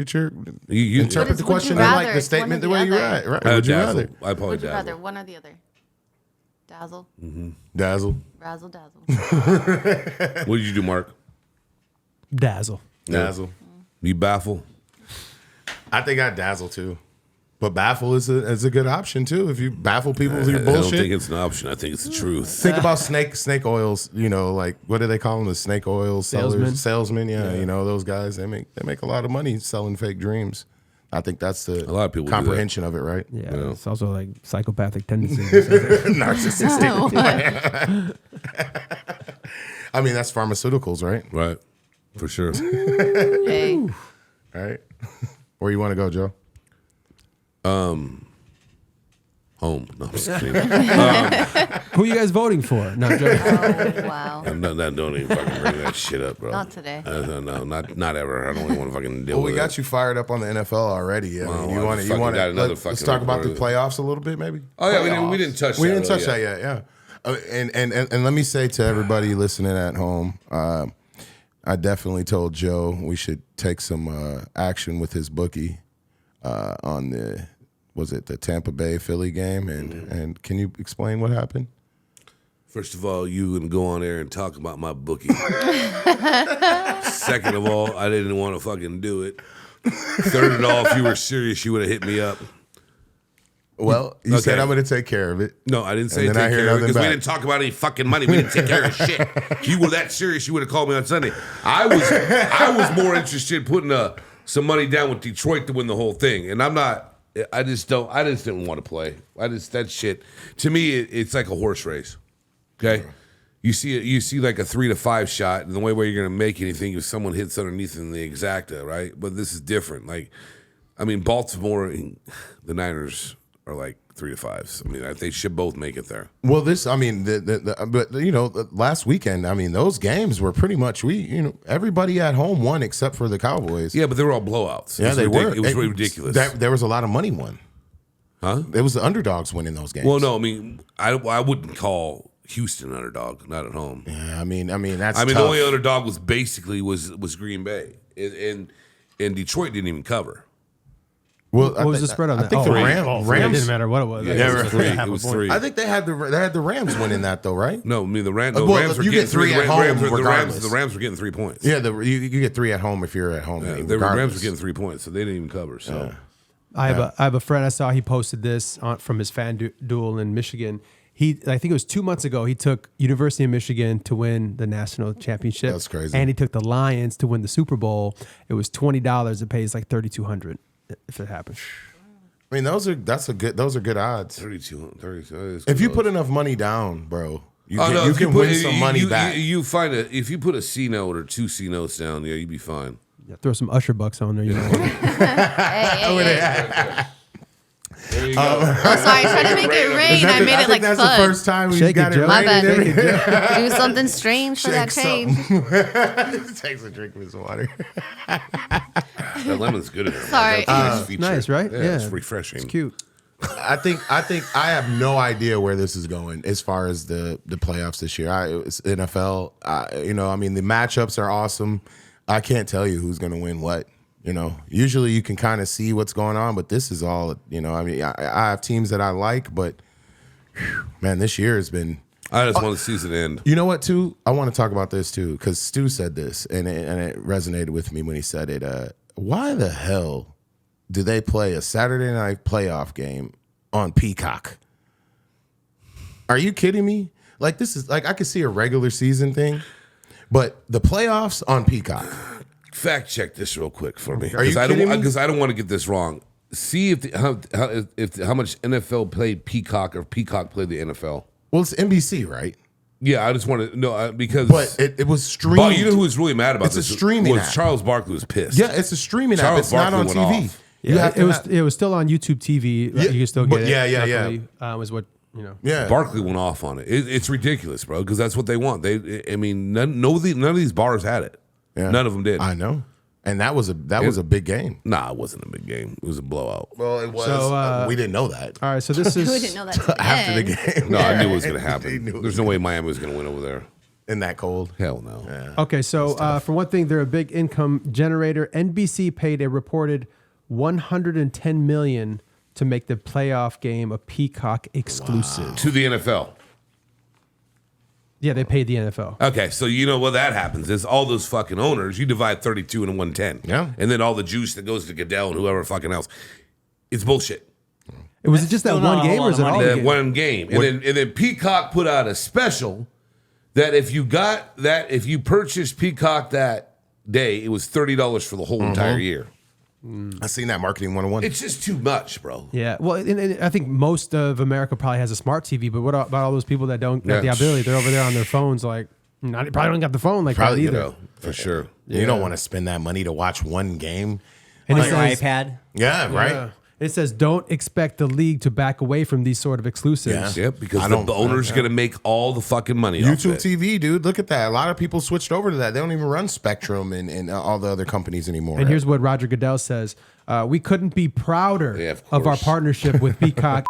You interpret the question and like the statement the way you're at. Right? Would you rather? I probably Would you rather dazzle. one or the other? Dazzle, Dazzle. razzle, dazzle. What did you do, Mark? Dazzle. Dazzle. You baffle. I think I dazzle too. But baffle is a good option too. If you baffle people with your I don't bullshit. think it's an option. I think it's the truth. Think about snake oils. You know, like what do they call them? The snake oil sellers, salesmen. Yeah, you know those guys. They make a lot of money selling fake dreams. I think that's the A lot of people do comprehension of it, right? Yeah, it's also like psychopathic tendencies. Narcissistic. I mean, that's pharmaceuticals, right? Right. For sure. Hey, All right. Where you want to go, Joe? Home. No, I'm just kidding. Who are you guys voting for? No, I'm joking. oh wow, Don't even fucking bring that shit up, bro. not today. No, not ever. I don't even want to fucking deal Well, with we got you fired up on the NFL already. I mean, you want to? Let's talk about the playoffs a little bit, maybe. Oh yeah, we didn't touch. We that didn't touch really that yet. Yeah. And let me say to everybody listening at home, I definitely told Joe we should take some action with his bookie on the Tampa Bay Philly game, and can you explain what happened? First of all, you can go on there and talk about my bookie. Second of all, I didn't want to fucking do it. Third of all, if you were serious, you would have hit me up. Well, you said I'm going to take care of it. No, I didn't say And take then I hear care of it nothing because we back. didn't talk about any fucking money. We didn't take care of shit. If you were that serious, you would have called me on Sunday. I was more interested in putting some money down with Detroit to win the whole thing, and I'm not. I just didn't want to play. That shit to me, it's like a horse race. Okay, you see like a 3 to 5 shot, and the way where you're gonna make anything if someone hits underneath in the exacta, right? But this is different. Like, I mean, Baltimore and the Niners are like 3 to 5s. I mean, they should both make it there. Well, but you know, last weekend, I mean, those games were pretty much everybody at home won except for the Cowboys. Yeah, but they were all blowouts. Yeah, they were. It was really ridiculous. There was a lot of money won. Huh? It was the underdogs winning those games. Well, no, I mean, I wouldn't call Houston underdog, not at home. Yeah, I mean that's. I mean, tough. the only underdog was basically was Green Bay, and Detroit didn't even cover. Well, What was the spread on that? I think the Rams. It didn't matter what it was. Yeah, it was 3. It was 3. I think they had the Rams winning that though, right? No, I mean the Rams. Well, Rams were you getting get 3 at home regardless. The Rams were getting 3 points. Yeah, you get 3 at home if you're at home. Yeah, I mean, the Rams regardless. were getting 3 points, so they didn't even cover. So I have a friend I saw. He posted this from his fan duel in Michigan. I think it was 2 months ago. He took University of Michigan to win the national championship. That's crazy. And he took the Lions to win the Super Bowl. It was $20. It pays like $3,200 if it happens. I mean, those are good odds. 32. If you put enough money down, bro, you if can win some money back. You find if you put a C note or 2 C notes down, yeah, you'd be fine. Yeah, throw some Usher bucks on there. You know. Hey. There you go. Oh, sorry, trying to make it rain. I made it like that's fun. the first time we Shake got it, it Joe. My raining. bad. Do something strange for that Shake change. Takes a drink of his water. That lemon's good in there. Sorry. That's a nice feature. Nice, right? Yeah, it's refreshing. It's cute. I think I have no idea where this is going as far as the playoffs this year. It's NFL. The matchups are awesome. I can't tell you who's going to win what. Usually you can kind of see what's going on, but this is all. I have teams that I like, but man, this year has been. I just want the season to end. You know what, too? I want to talk about this too because Stu said this, and it resonated with me when he said it. Why the hell do they play a Saturday night playoff game on Peacock? Are you kidding me? Like, this is like I could see a regular season thing, but the playoffs on Peacock. Fact check this real quick for me. Are you kidding me? Because I don't want to get this wrong. See how much NFL played Peacock or Peacock played the NFL. Well, it's NBC, right? Yeah, I just want to know because. But it was streamed. But you know who was really mad about it's this? It's a streaming app. Charles Barkley was pissed. Yeah, it's a streaming app. It's not on TV. Yeah, it was still on YouTube TV. Yeah, you can still get it. Yeah. Was what Yeah, Barkley went off on it. It's ridiculous, bro. Because that's what they want. None of these bars had it. Yeah. None of them did. I know, and that was a big game. Nah, it wasn't a big game. It was a blowout. Well, it was. So, we didn't know that. All right, so this is We didn't know that till the After the end. game. No, I knew it was going to They happen. knew it There's no way Miami was going to win over there. In that cold. Hell no. Okay, so for one thing, they're a big income generator. NBC paid a reported $110 million to make the playoff game a Peacock exclusive. To the NFL. Yeah, they paid the NFL. Okay, so you know what that happens is all those fucking owners, you divide 32 into 110. Yeah. And then all the juice that goes to Goodell and whoever fucking else. It's bullshit. Was it just that still not one a game, whole or is it lot of all money. the That game? one game. And then Peacock put out a special that if you purchased Peacock that day, it was $30 for the whole entire year. I seen that marketing 101. It's just too much, bro. Yeah, well, and I think most of America probably has a smart TV, but what about all those people that don't have the Yeah. ability? They're over there on their phones, like probably don't got the phone like Probably, that either. For sure. You don't want to spend that money to watch one game. And On it your says, iPad. Yeah, right. yeah. It says don't expect the league to back away from these sort of exclusives. Yeah. Yep, because I the don't- owner's going to make all the fucking money off YouTube it. TV, dude. Look at that. A lot of people switched over to that. They don't even run Spectrum and all the other companies anymore. And here's what Roger Goodell says: we couldn't be prouder Yeah, of of our course. partnership with Peacock.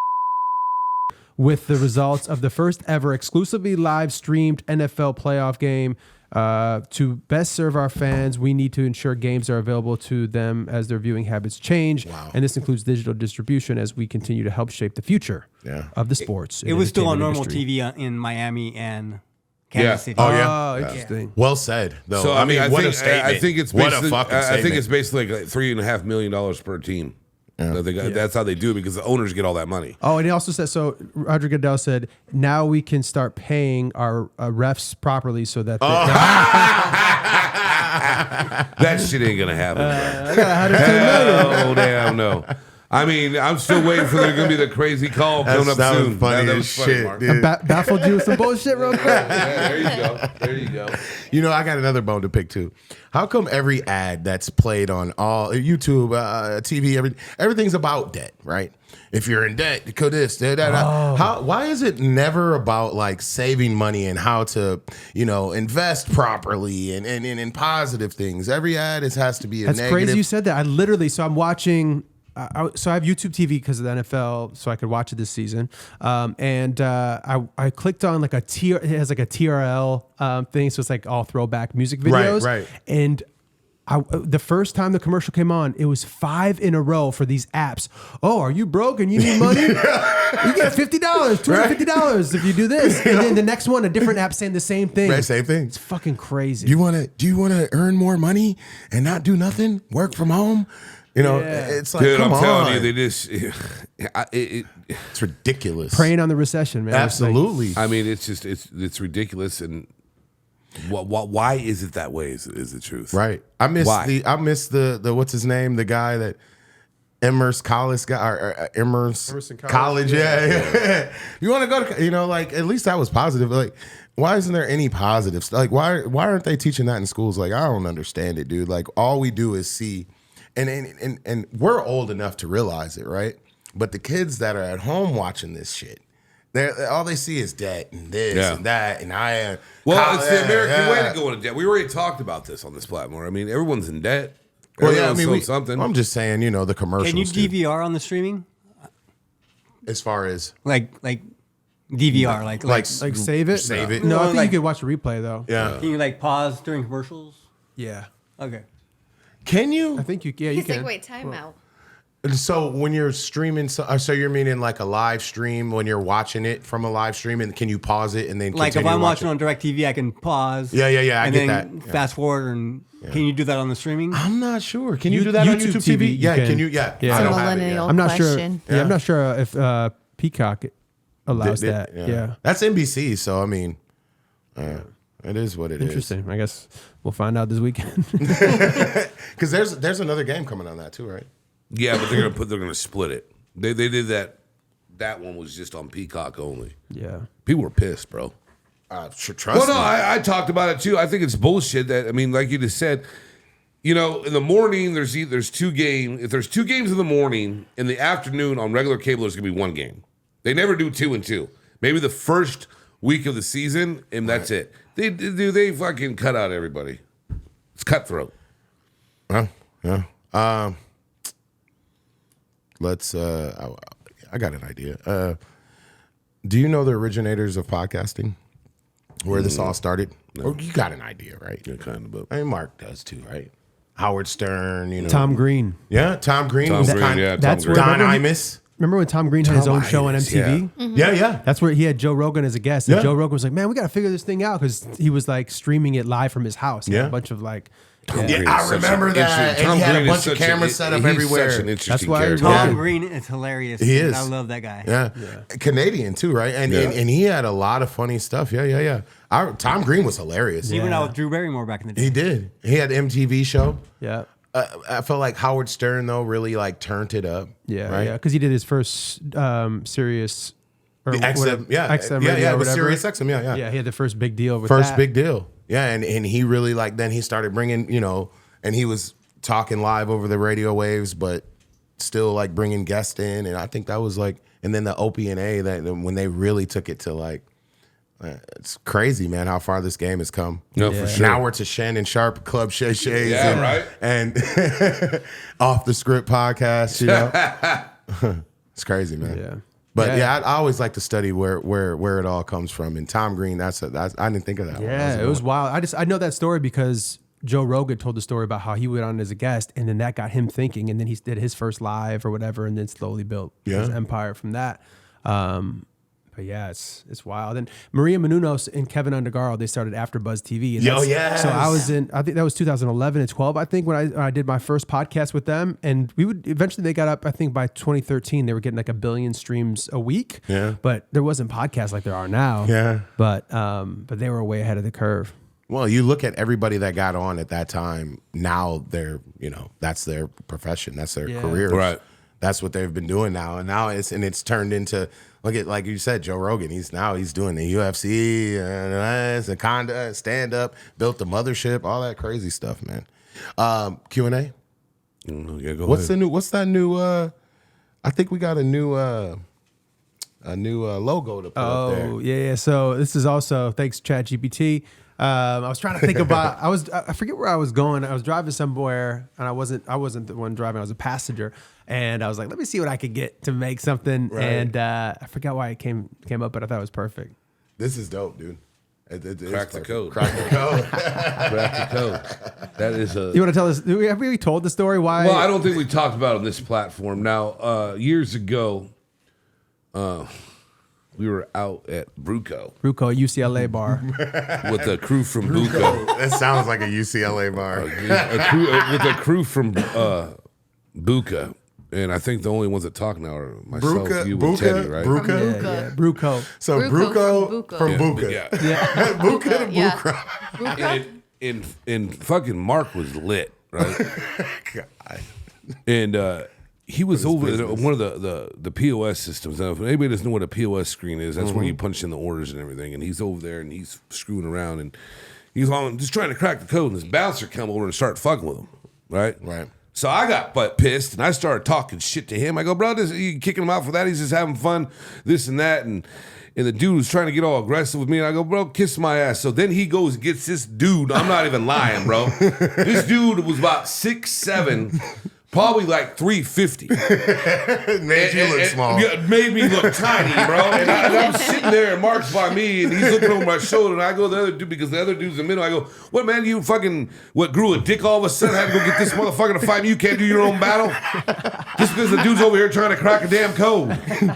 With the results of the first ever exclusively live streamed NFL playoff game. To best serve our fans, we need to ensure games are available to them as their viewing habits change. Wow. And this includes digital distribution as we continue to help shape the future of the sports. It and was still on entertainment normal industry. TV in Miami and Yeah. Kansas City. Oh, yeah. Oh, interesting. Well said, though. So I mean, what I a think statement. I think it's what a basically, fucking I statement. think it's basically like $3.5 million per team. That's how they do it because the owners get all that money. Oh, and he also said, so Roger Goodell said, now we can start paying our refs properly so that That shit ain't gonna happen. I got $110 million. Oh damn no! I mean, I'm still waiting for there gonna be the crazy call coming up that was soon. funny That as was funny, shit, Mark. dude. Baffled you with some bullshit real quick. Yeah, there you go. There you go. You know, I got another bone to pick too. How come every ad that's played on all YouTube, TV, everything's about debt, right? If you're in debt, you could this, that. Why is it never about like saving money and how to, invest properly and in positive things? Every ad has to be a That's negative. crazy you said that. So I'm watching. So I have YouTube TV because of the NFL, so I could watch it this season. I clicked on like it has like a TRL thing, so it's like all throwback music videos. Right. And the first time the commercial came on, it was 5 in a row for these apps. Oh, are you broke and you need money? You get $50, $250 if you do this. And then the next one, a different app saying the same thing. Right, same thing. It's fucking crazy. Do you want to earn more money and not do nothing? Work from home? It's like, Dude, come I'm telling on. you, they just. It's ridiculous. Preying on the recession, man. It's like- Absolutely. I mean, it's just it's ridiculous, and why is it that way? Is the truth? Right. I miss Why? the what's his name? The guy that Emerson College guy or Emerson College. Yeah. You want to go to like at least that was positive. Like, why isn't there any positives? Like, why aren't they teaching that in schools? Like, I don't understand it, dude. Like, all we do is see, and we're old enough to realize it, right? But the kids that are at home watching this shit, all they see is debt and this and that and It's the American way to go into debt. We already talked about this on this platform. I mean, everyone's in debt. Well, yeah, I Everyone's mean, something. I'm just saying, the commercials. Can you dude. DVR on the streaming? As far as Like DVR, like save it. Save it. No, I think like- you could watch a replay though. yeah. Can you like pause during commercials? Yeah. Okay. Can you? I think you. Yeah, you He's can. like, wait, time out. So when you're streaming, so you're meaning like a live stream when you're watching it from a live stream, and can you pause it and then Like if continue I'm watching watching? on DirecTV, I can pause. Yeah. I and get then that. fast forward and can you do that on the streaming? I'm not sure. Can you do that on YouTube TV? Yeah. Can you? Yeah. Yeah. I It's a don't have it millennial yet. I'm not question. sure. Yeah, I'm not sure if Peacock allows that. Yeah. That's NBC. So I mean, it is what it is. Interesting. I guess we'll find out this weekend. Because there's another game coming on that too, right? Yeah, but they're gonna split it. They did that. That one was just on Peacock only. Yeah. People were pissed, bro. Trust Well, no, me. I talked about it too. I think it's bullshit. That I mean, like you just said, in the morning there's two games. If there's two games in the morning, in the afternoon on regular cable there's gonna be one game. They never do 2 and 2. Maybe the first week of the season, and that's it. They fucking cut out everybody. It's cutthroat. Well, yeah. Let's. I got an idea. Do you know the originators of podcasting? Where this all started? No. Or you got an idea, right? Yeah, kind of. But I mean, Mark does too, right? Howard Stern, Tom Green. Yeah, Tom Green. Tom was Green, kind yeah, That's Tom where Green. Don remember, Imus. remember when Tom Green had his own show on Imus, MTV? Yeah. That's where he had Joe Rogan as a guest. And Yeah. Joe Rogan was like, man, we got to figure this thing out because he was like streaming it live from his house. Yeah. A bunch of like, Tom Yeah, Green I is such remember an that, interesting- and he had a Green is bunch of such cameras set up he's everywhere. Such an interesting That's why character. Tom Tom Green is hilarious. He is. I love that guy. Yeah. Canadian too, right? And he had a lot of funny stuff. Yeah. Tom Green was hilarious. He went out with Drew Barrymore back in the day. He did. He had MTV show. yeah. I felt like Howard Stern though really like turned it up. Yeah. right? Yeah. Because he did his first Sirius. Or The XM, XM radio or the whatever. Sirius XM, yeah. Yeah. He had the first big deal with First that. big deal. Yeah, and he really like then he started bringing, and he was talking live over the radio waves, but still like bringing guests in, and I think that was like, and then the OP&A that when they really took it to like, it's crazy, man, how far this game has come. No, for sure. Now we're to Shannon Sharp, Club Shay Shays, Yeah, right. and Off the Script podcast. It's crazy, man. Yeah. But yeah, I always like to study where it all comes from. And Tom Green, I didn't think of that. Yeah, it was wild. I know that story because Joe Rogan told the story about how he went on as a guest, and then that got him thinking, and then he did his first live or whatever, and then slowly built his empire from that. But yeah, it's wild. And Maria Menounos and Kevin Undergaro, they started After Buzz TV. And yes. So I think that was 2011 and 12. I think when I did my first podcast with them, and eventually they got up. I think by 2013 they were getting like 1 billion streams a week. Yeah. But there wasn't podcasts like there are now. Yeah. But they were way ahead of the curve. Well, you look at everybody that got on at that time. Now they're, that's their profession. That's their career. Right. That's what they've been doing now. And now it's turned into, look at, like you said, Joe Rogan. He's doing the UFC, Anaconda, stand up, built the mothership, all that crazy stuff, man. Q&A. Yeah, go What's ahead. that new? I think we got a new logo to put up there. Oh yeah. So this is also thanks ChatGPT. I was trying to think about. I forget where I was going. I was driving somewhere, and I wasn't the one driving. I was a passenger, and I was like, let me see what I could get to make something. Right. And I forgot why it came up, but I thought it was perfect. This is dope, dude. It is Crack the perfect. code. Crack the code. Crack the code. That is a. You want to tell us? Have we told the story why? Well, I don't think we talked about it on this platform. Now, years ago, we were out at Bruco Ruco UCLA bar. with a crew from Buco. That sounds like a UCLA bar. With a crew from Buca. And I think the only ones that talk now are myself, you, and Teddy, right? Bruca? Yeah, Bruco. So Bruco Bruco from from Buca. Buca. Yeah. Buca to Yeah. Buca. And fucking Mark was lit, right? God. And he was over at one of the POS systems. Now, if anybody doesn't know what a POS screen is, that's where you punch in the orders and everything. And he's over there and he's screwing around and he's just trying to crack the code. And this bouncer come over and start fucking with him, right? Right. So I got butt pissed and I started talking shit to him. I go, bro, you kicking him out for that? He's just having fun, this and that. And the dude was trying to get all aggressive with me. And I go, bro, kiss my ass. So then he goes and gets this dude. I'm not even lying, bro. This dude was about 6'7", Probably like 350. Made you look small. Yeah, made me look tiny, bro. And I'm sitting there, and Mark's by me, and he's looking over my shoulder, and I go to the other dude, because the other dude's in the middle. I go, what, man, you fucking, grew a dick all of a sudden? Had to go get this motherfucker to fight me? You can't do your own battle? Just because the dude's over here trying to crack a damn code.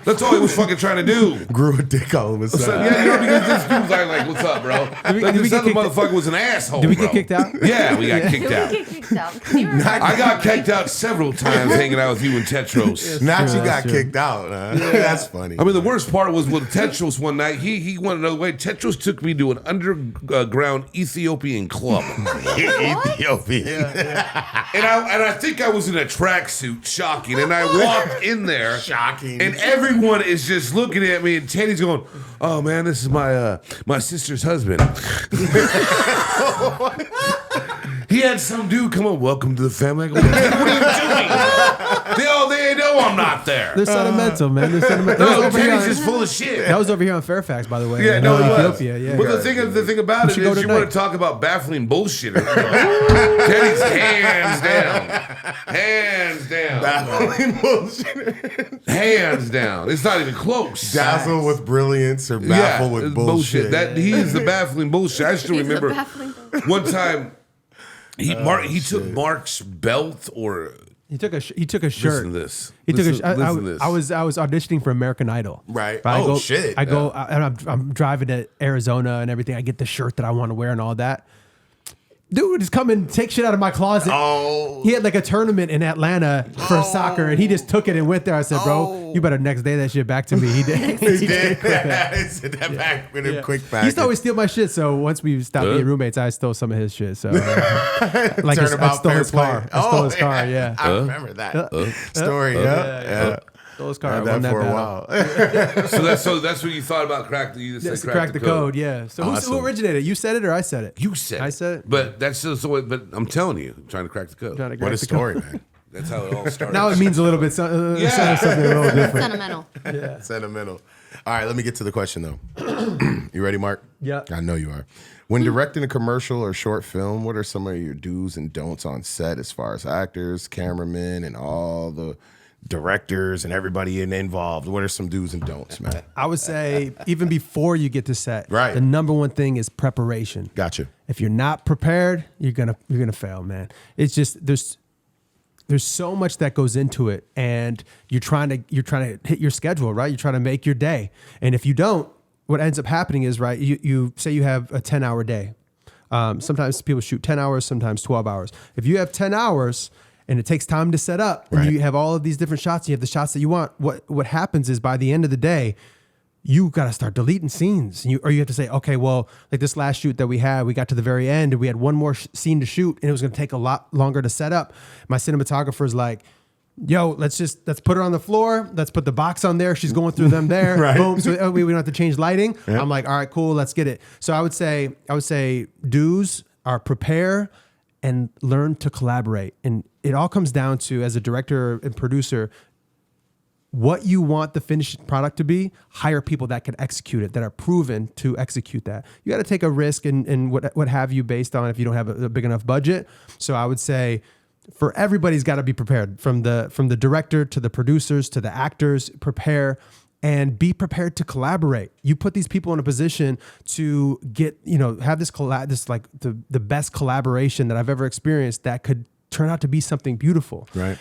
That's all he was fucking trying to do. Grew a dick all of a sudden. Yeah, because this dude's like, what's up, bro? This other motherfucker was an asshole, Did we get kicked out? Yeah, we got kicked out. We get kicked out. Can you remember? I got kicked out several times hanging out with you and Tetros. Not you got kicked out. That's funny. I mean, the worst part was with Tetros one night. He went another way. Tetros took me to an underground Ethiopian club. Ethiopian. And I think I was in a tracksuit, shocking. And I walked in there, Shocking. and everyone is just looking at me. And Teddy's going, "Oh man, this is my sister's husband." He had some dude come up, "Welcome to the family." I go, "What are you doing?" They know I'm not there. They're sentimental, man. They're sentimental. No, Teddy's just full of shit. That was over here on Fairfax, by the way. Yeah, no, it was. Ethiopia, yeah. But the thing about it should go is, you tonight. want to talk about baffling bullshitter. Teddy's hands down, Baffling bullshit. hands down. It's not even close. Dazzle with brilliance or baffle with it's bullshit. That he's the baffling bullshit. I still He's the remember baffling bullshit. one time he took Mark's belt or. He took a shirt. Listen to this. He took Listen to this. I was auditioning for American Idol. Right. But Oh, shit. I go and I'm driving to Arizona and everything. I get the shirt that I want to wear and all that. Dude just come and take shit out of my closet. Oh. He had like a tournament in Atlanta for soccer, and he just took it and went there. I said, "Bro, you better next day that shit back to me." He did. He did. He said that back with a quick back. He used to always steal my shit. So once we stopped being roommates, I stole some of his shit. So like I stole his car. I stole his car. Yeah. I remember that story. Yeah. Stole his car. I Had won that for a battle. while. So that's what you thought about crack. You just Just said to crack the code. Yeah. So Awesome. who originated? You said it or I said it? You said I it. said it. But that's just the way. But I'm telling you, I'm trying to crack the code. Trying to What crack a the story, code. man. That's how it all started. Now it means a little bit something a little different. Sentimental. Sentimental. All right, let me get to the question though. You ready, Mark? Yeah. I know you are. When directing a commercial or short film, what are some of your do's and don'ts on set as far as actors, cameramen, and all the directors and everybody involved? What are some do's and don'ts, man? I would say even before you get to set, Right. the number one thing is preparation. Gotcha. If you're not prepared, you're gonna fail, man. It's just there's so much that goes into it, and you're trying to hit your schedule, right? You're trying to make your day, and if you don't, what ends up happening is, right, you say you have a 10-hour day. Sometimes people shoot 10 hours, sometimes 12 hours. If you have 10 hours and it takes time to set up, and you have all of these different shots, you have the shots that you want, what happens is by the end of the day, you got to start deleting scenes. Or you have to say, okay, well, like this last shoot that we got to the very end and we had one more scene to shoot and it was going to take a lot longer to set up. My cinematographer's like, yo, let's put her on the floor. Let's put the box on there. She's going through them there. Right. Boom. So we don't have to change lighting. Yep. I'm like, all right, cool. Let's get it. So I would say do's are prepare and learn to collaborate. And it all comes down to, as a director and producer, what you want the finished product to be, hire people that can execute it, that are proven to execute that. You got to take a risk and what have you based on if you don't have a big enough budget. So I would say for everybody's got to be prepared, from the director to the producers to the actors. Prepare and be prepared to collaborate. You put these people in a position to get, have this like the best collaboration that I've ever experienced that could turn out to be something beautiful. Right.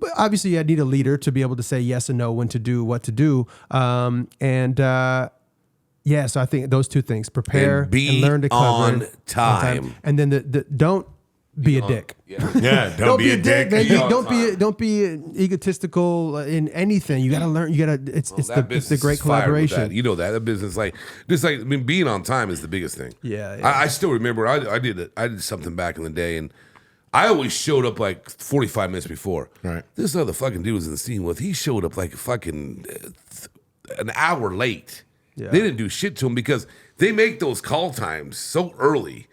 But obviously, I need a leader to be able to say yes and no, when to do, what to do. So I think those two things: prepare And be and learn to cover on time. And then the don't be a dick. Yeah, don't be a dick. Man. Be on Don't be egotistical in anything. You got to learn. You got to. It's the great collaboration. You know that business, being on time is the biggest thing. Yeah. I still remember I did something back in the day, and I always showed up like 45 minutes before. Right. This other fucking dude was in the scene with. He showed up like fucking an hour late. Yeah. They didn't do shit to him because they make those call times so early.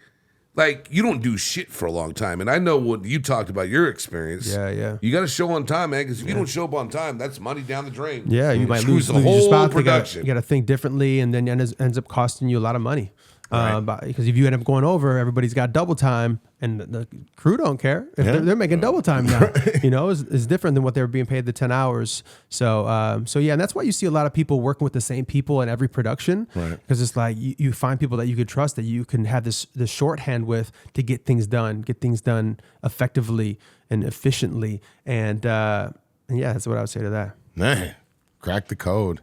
Like, you don't do shit for a long time. And I know what you talked about, your experience. Yeah. You got to show on time, man, because if you don't show up on time, that's money down the drain. Yeah, you might Screws lose the your whole spot. production. You got to think differently, and then it ends up costing you a lot of money. Right. Because if you end up going over, everybody's got double time. and the crew don't care if they're making double time now. You know, it's different than what they were being paid the 10 hours. So yeah, and that's why you see a lot of people working with the same people in every production, because it's like you find people that you could trust, that you can have this shorthand with to get things done effectively and efficiently, and yeah, that's what I would say to that. Man, crack the code.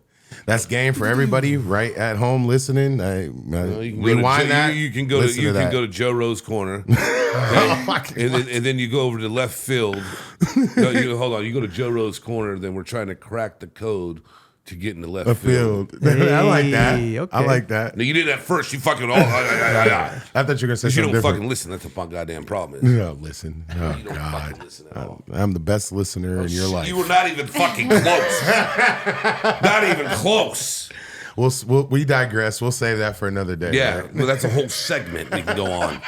That's game for everybody right at home listening. Rewind that. You can go to Joe Rose Corner, and then you go over to left field. No, hold on. You go to Joe Rose Corner. Then we're trying to crack the code to get into left field. I like that. Okay. I like that. No, you did that first. You fucking all. I thought you were gonna say You something don't different. fucking listen. That's what my goddamn problem is. No, listen. Oh You don't God, fucking listen at all. I'm the best listener in your life. You were not even fucking close. Not even close. We digress. We'll save that for another day. Yeah, right? well, that's a whole segment we can go on.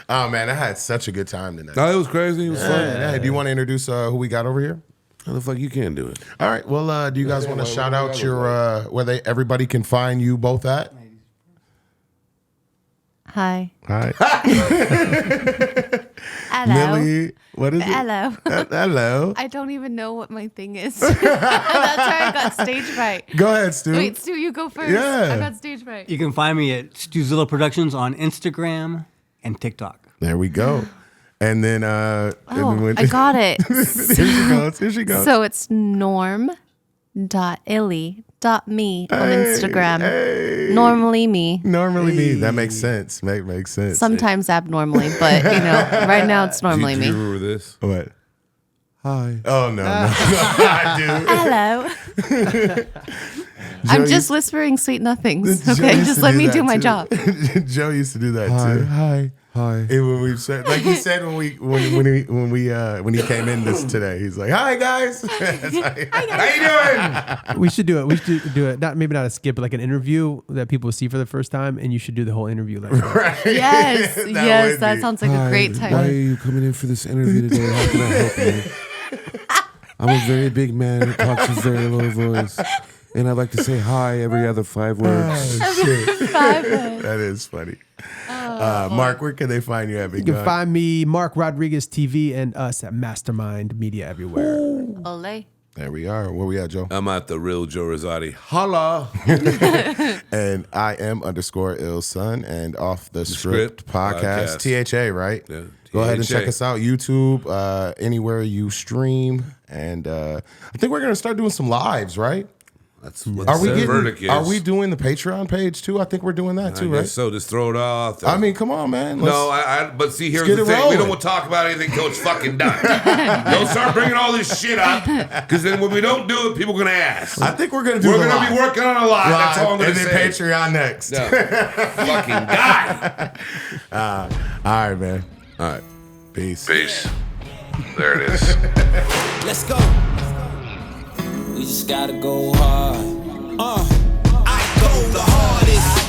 Oh man, I had such a good time tonight. No, it was crazy. It was fun. Hey, do you want to introduce who we got over here? How the fuck you can't do it? All right. Well, do you guys want to shout out your where everybody can find you both at? Hi. Hi. Hello. Millie, what is it? Hello. Hello. I don't even know what my thing is. That's why I got stage fright. Go ahead, Stu. Wait, Stu, you go first. Yeah. I got stage fright. You can find me at Stuzilla Productions on Instagram and TikTok. There we go. And then I got it. Here she goes. So it's norm.illy.me on Instagram. Hey. Normally me. Normally me. That makes sense. Makes sense. Sometimes abnormally, but right now it's normally Do you me. remember this? What? Hi. Oh no, I do. Hello. I'm just whispering sweet nothings. Okay, just let me do my job. Joe used to do that too. Hi. And when we said, like he said when he came in today, he's like, "Hi guys, how you doing?" We should do it. We should do it. Maybe not a skip, but like an interview that people see for the first time, and you should do the whole interview like that. Right? Yes, would that be. sounds like a great time. Why are you coming in for this interview today? How can I help you? I'm a very big man who talks in a very low voice. And I like to say hi every other 5 words. That is funny. Mark, where can they find you at? You can find me, Mark Rodriguez TV, and us at Mastermind Media everywhere. Ole. There we are. Where we at, Joe? I'm at the real Joe Rosati. Holla. And I am _IllSon and Off the Script podcast. THA, right? Yeah, Go ahead and THA. check us out. YouTube, anywhere you stream. And I think we're going to start doing some lives, right? That's what Are we the verdict is. Are we doing the Patreon page too? I think we're doing that too, I right? guess so. Just throw it off. I mean, come on, man. But see, here's get the it thing. We rolling. don't want to talk about anything till it's fucking done. Don't start bringing all this shit up, because then when we don't do it, people are going to ask. I think we're going to do We're going to be working on a lot. That's all I'm going and to then say. Patreon next. No. Fucking guy. All right, man. All right. Peace. There it is. Let's go. We just gotta go hard. I go the hardest.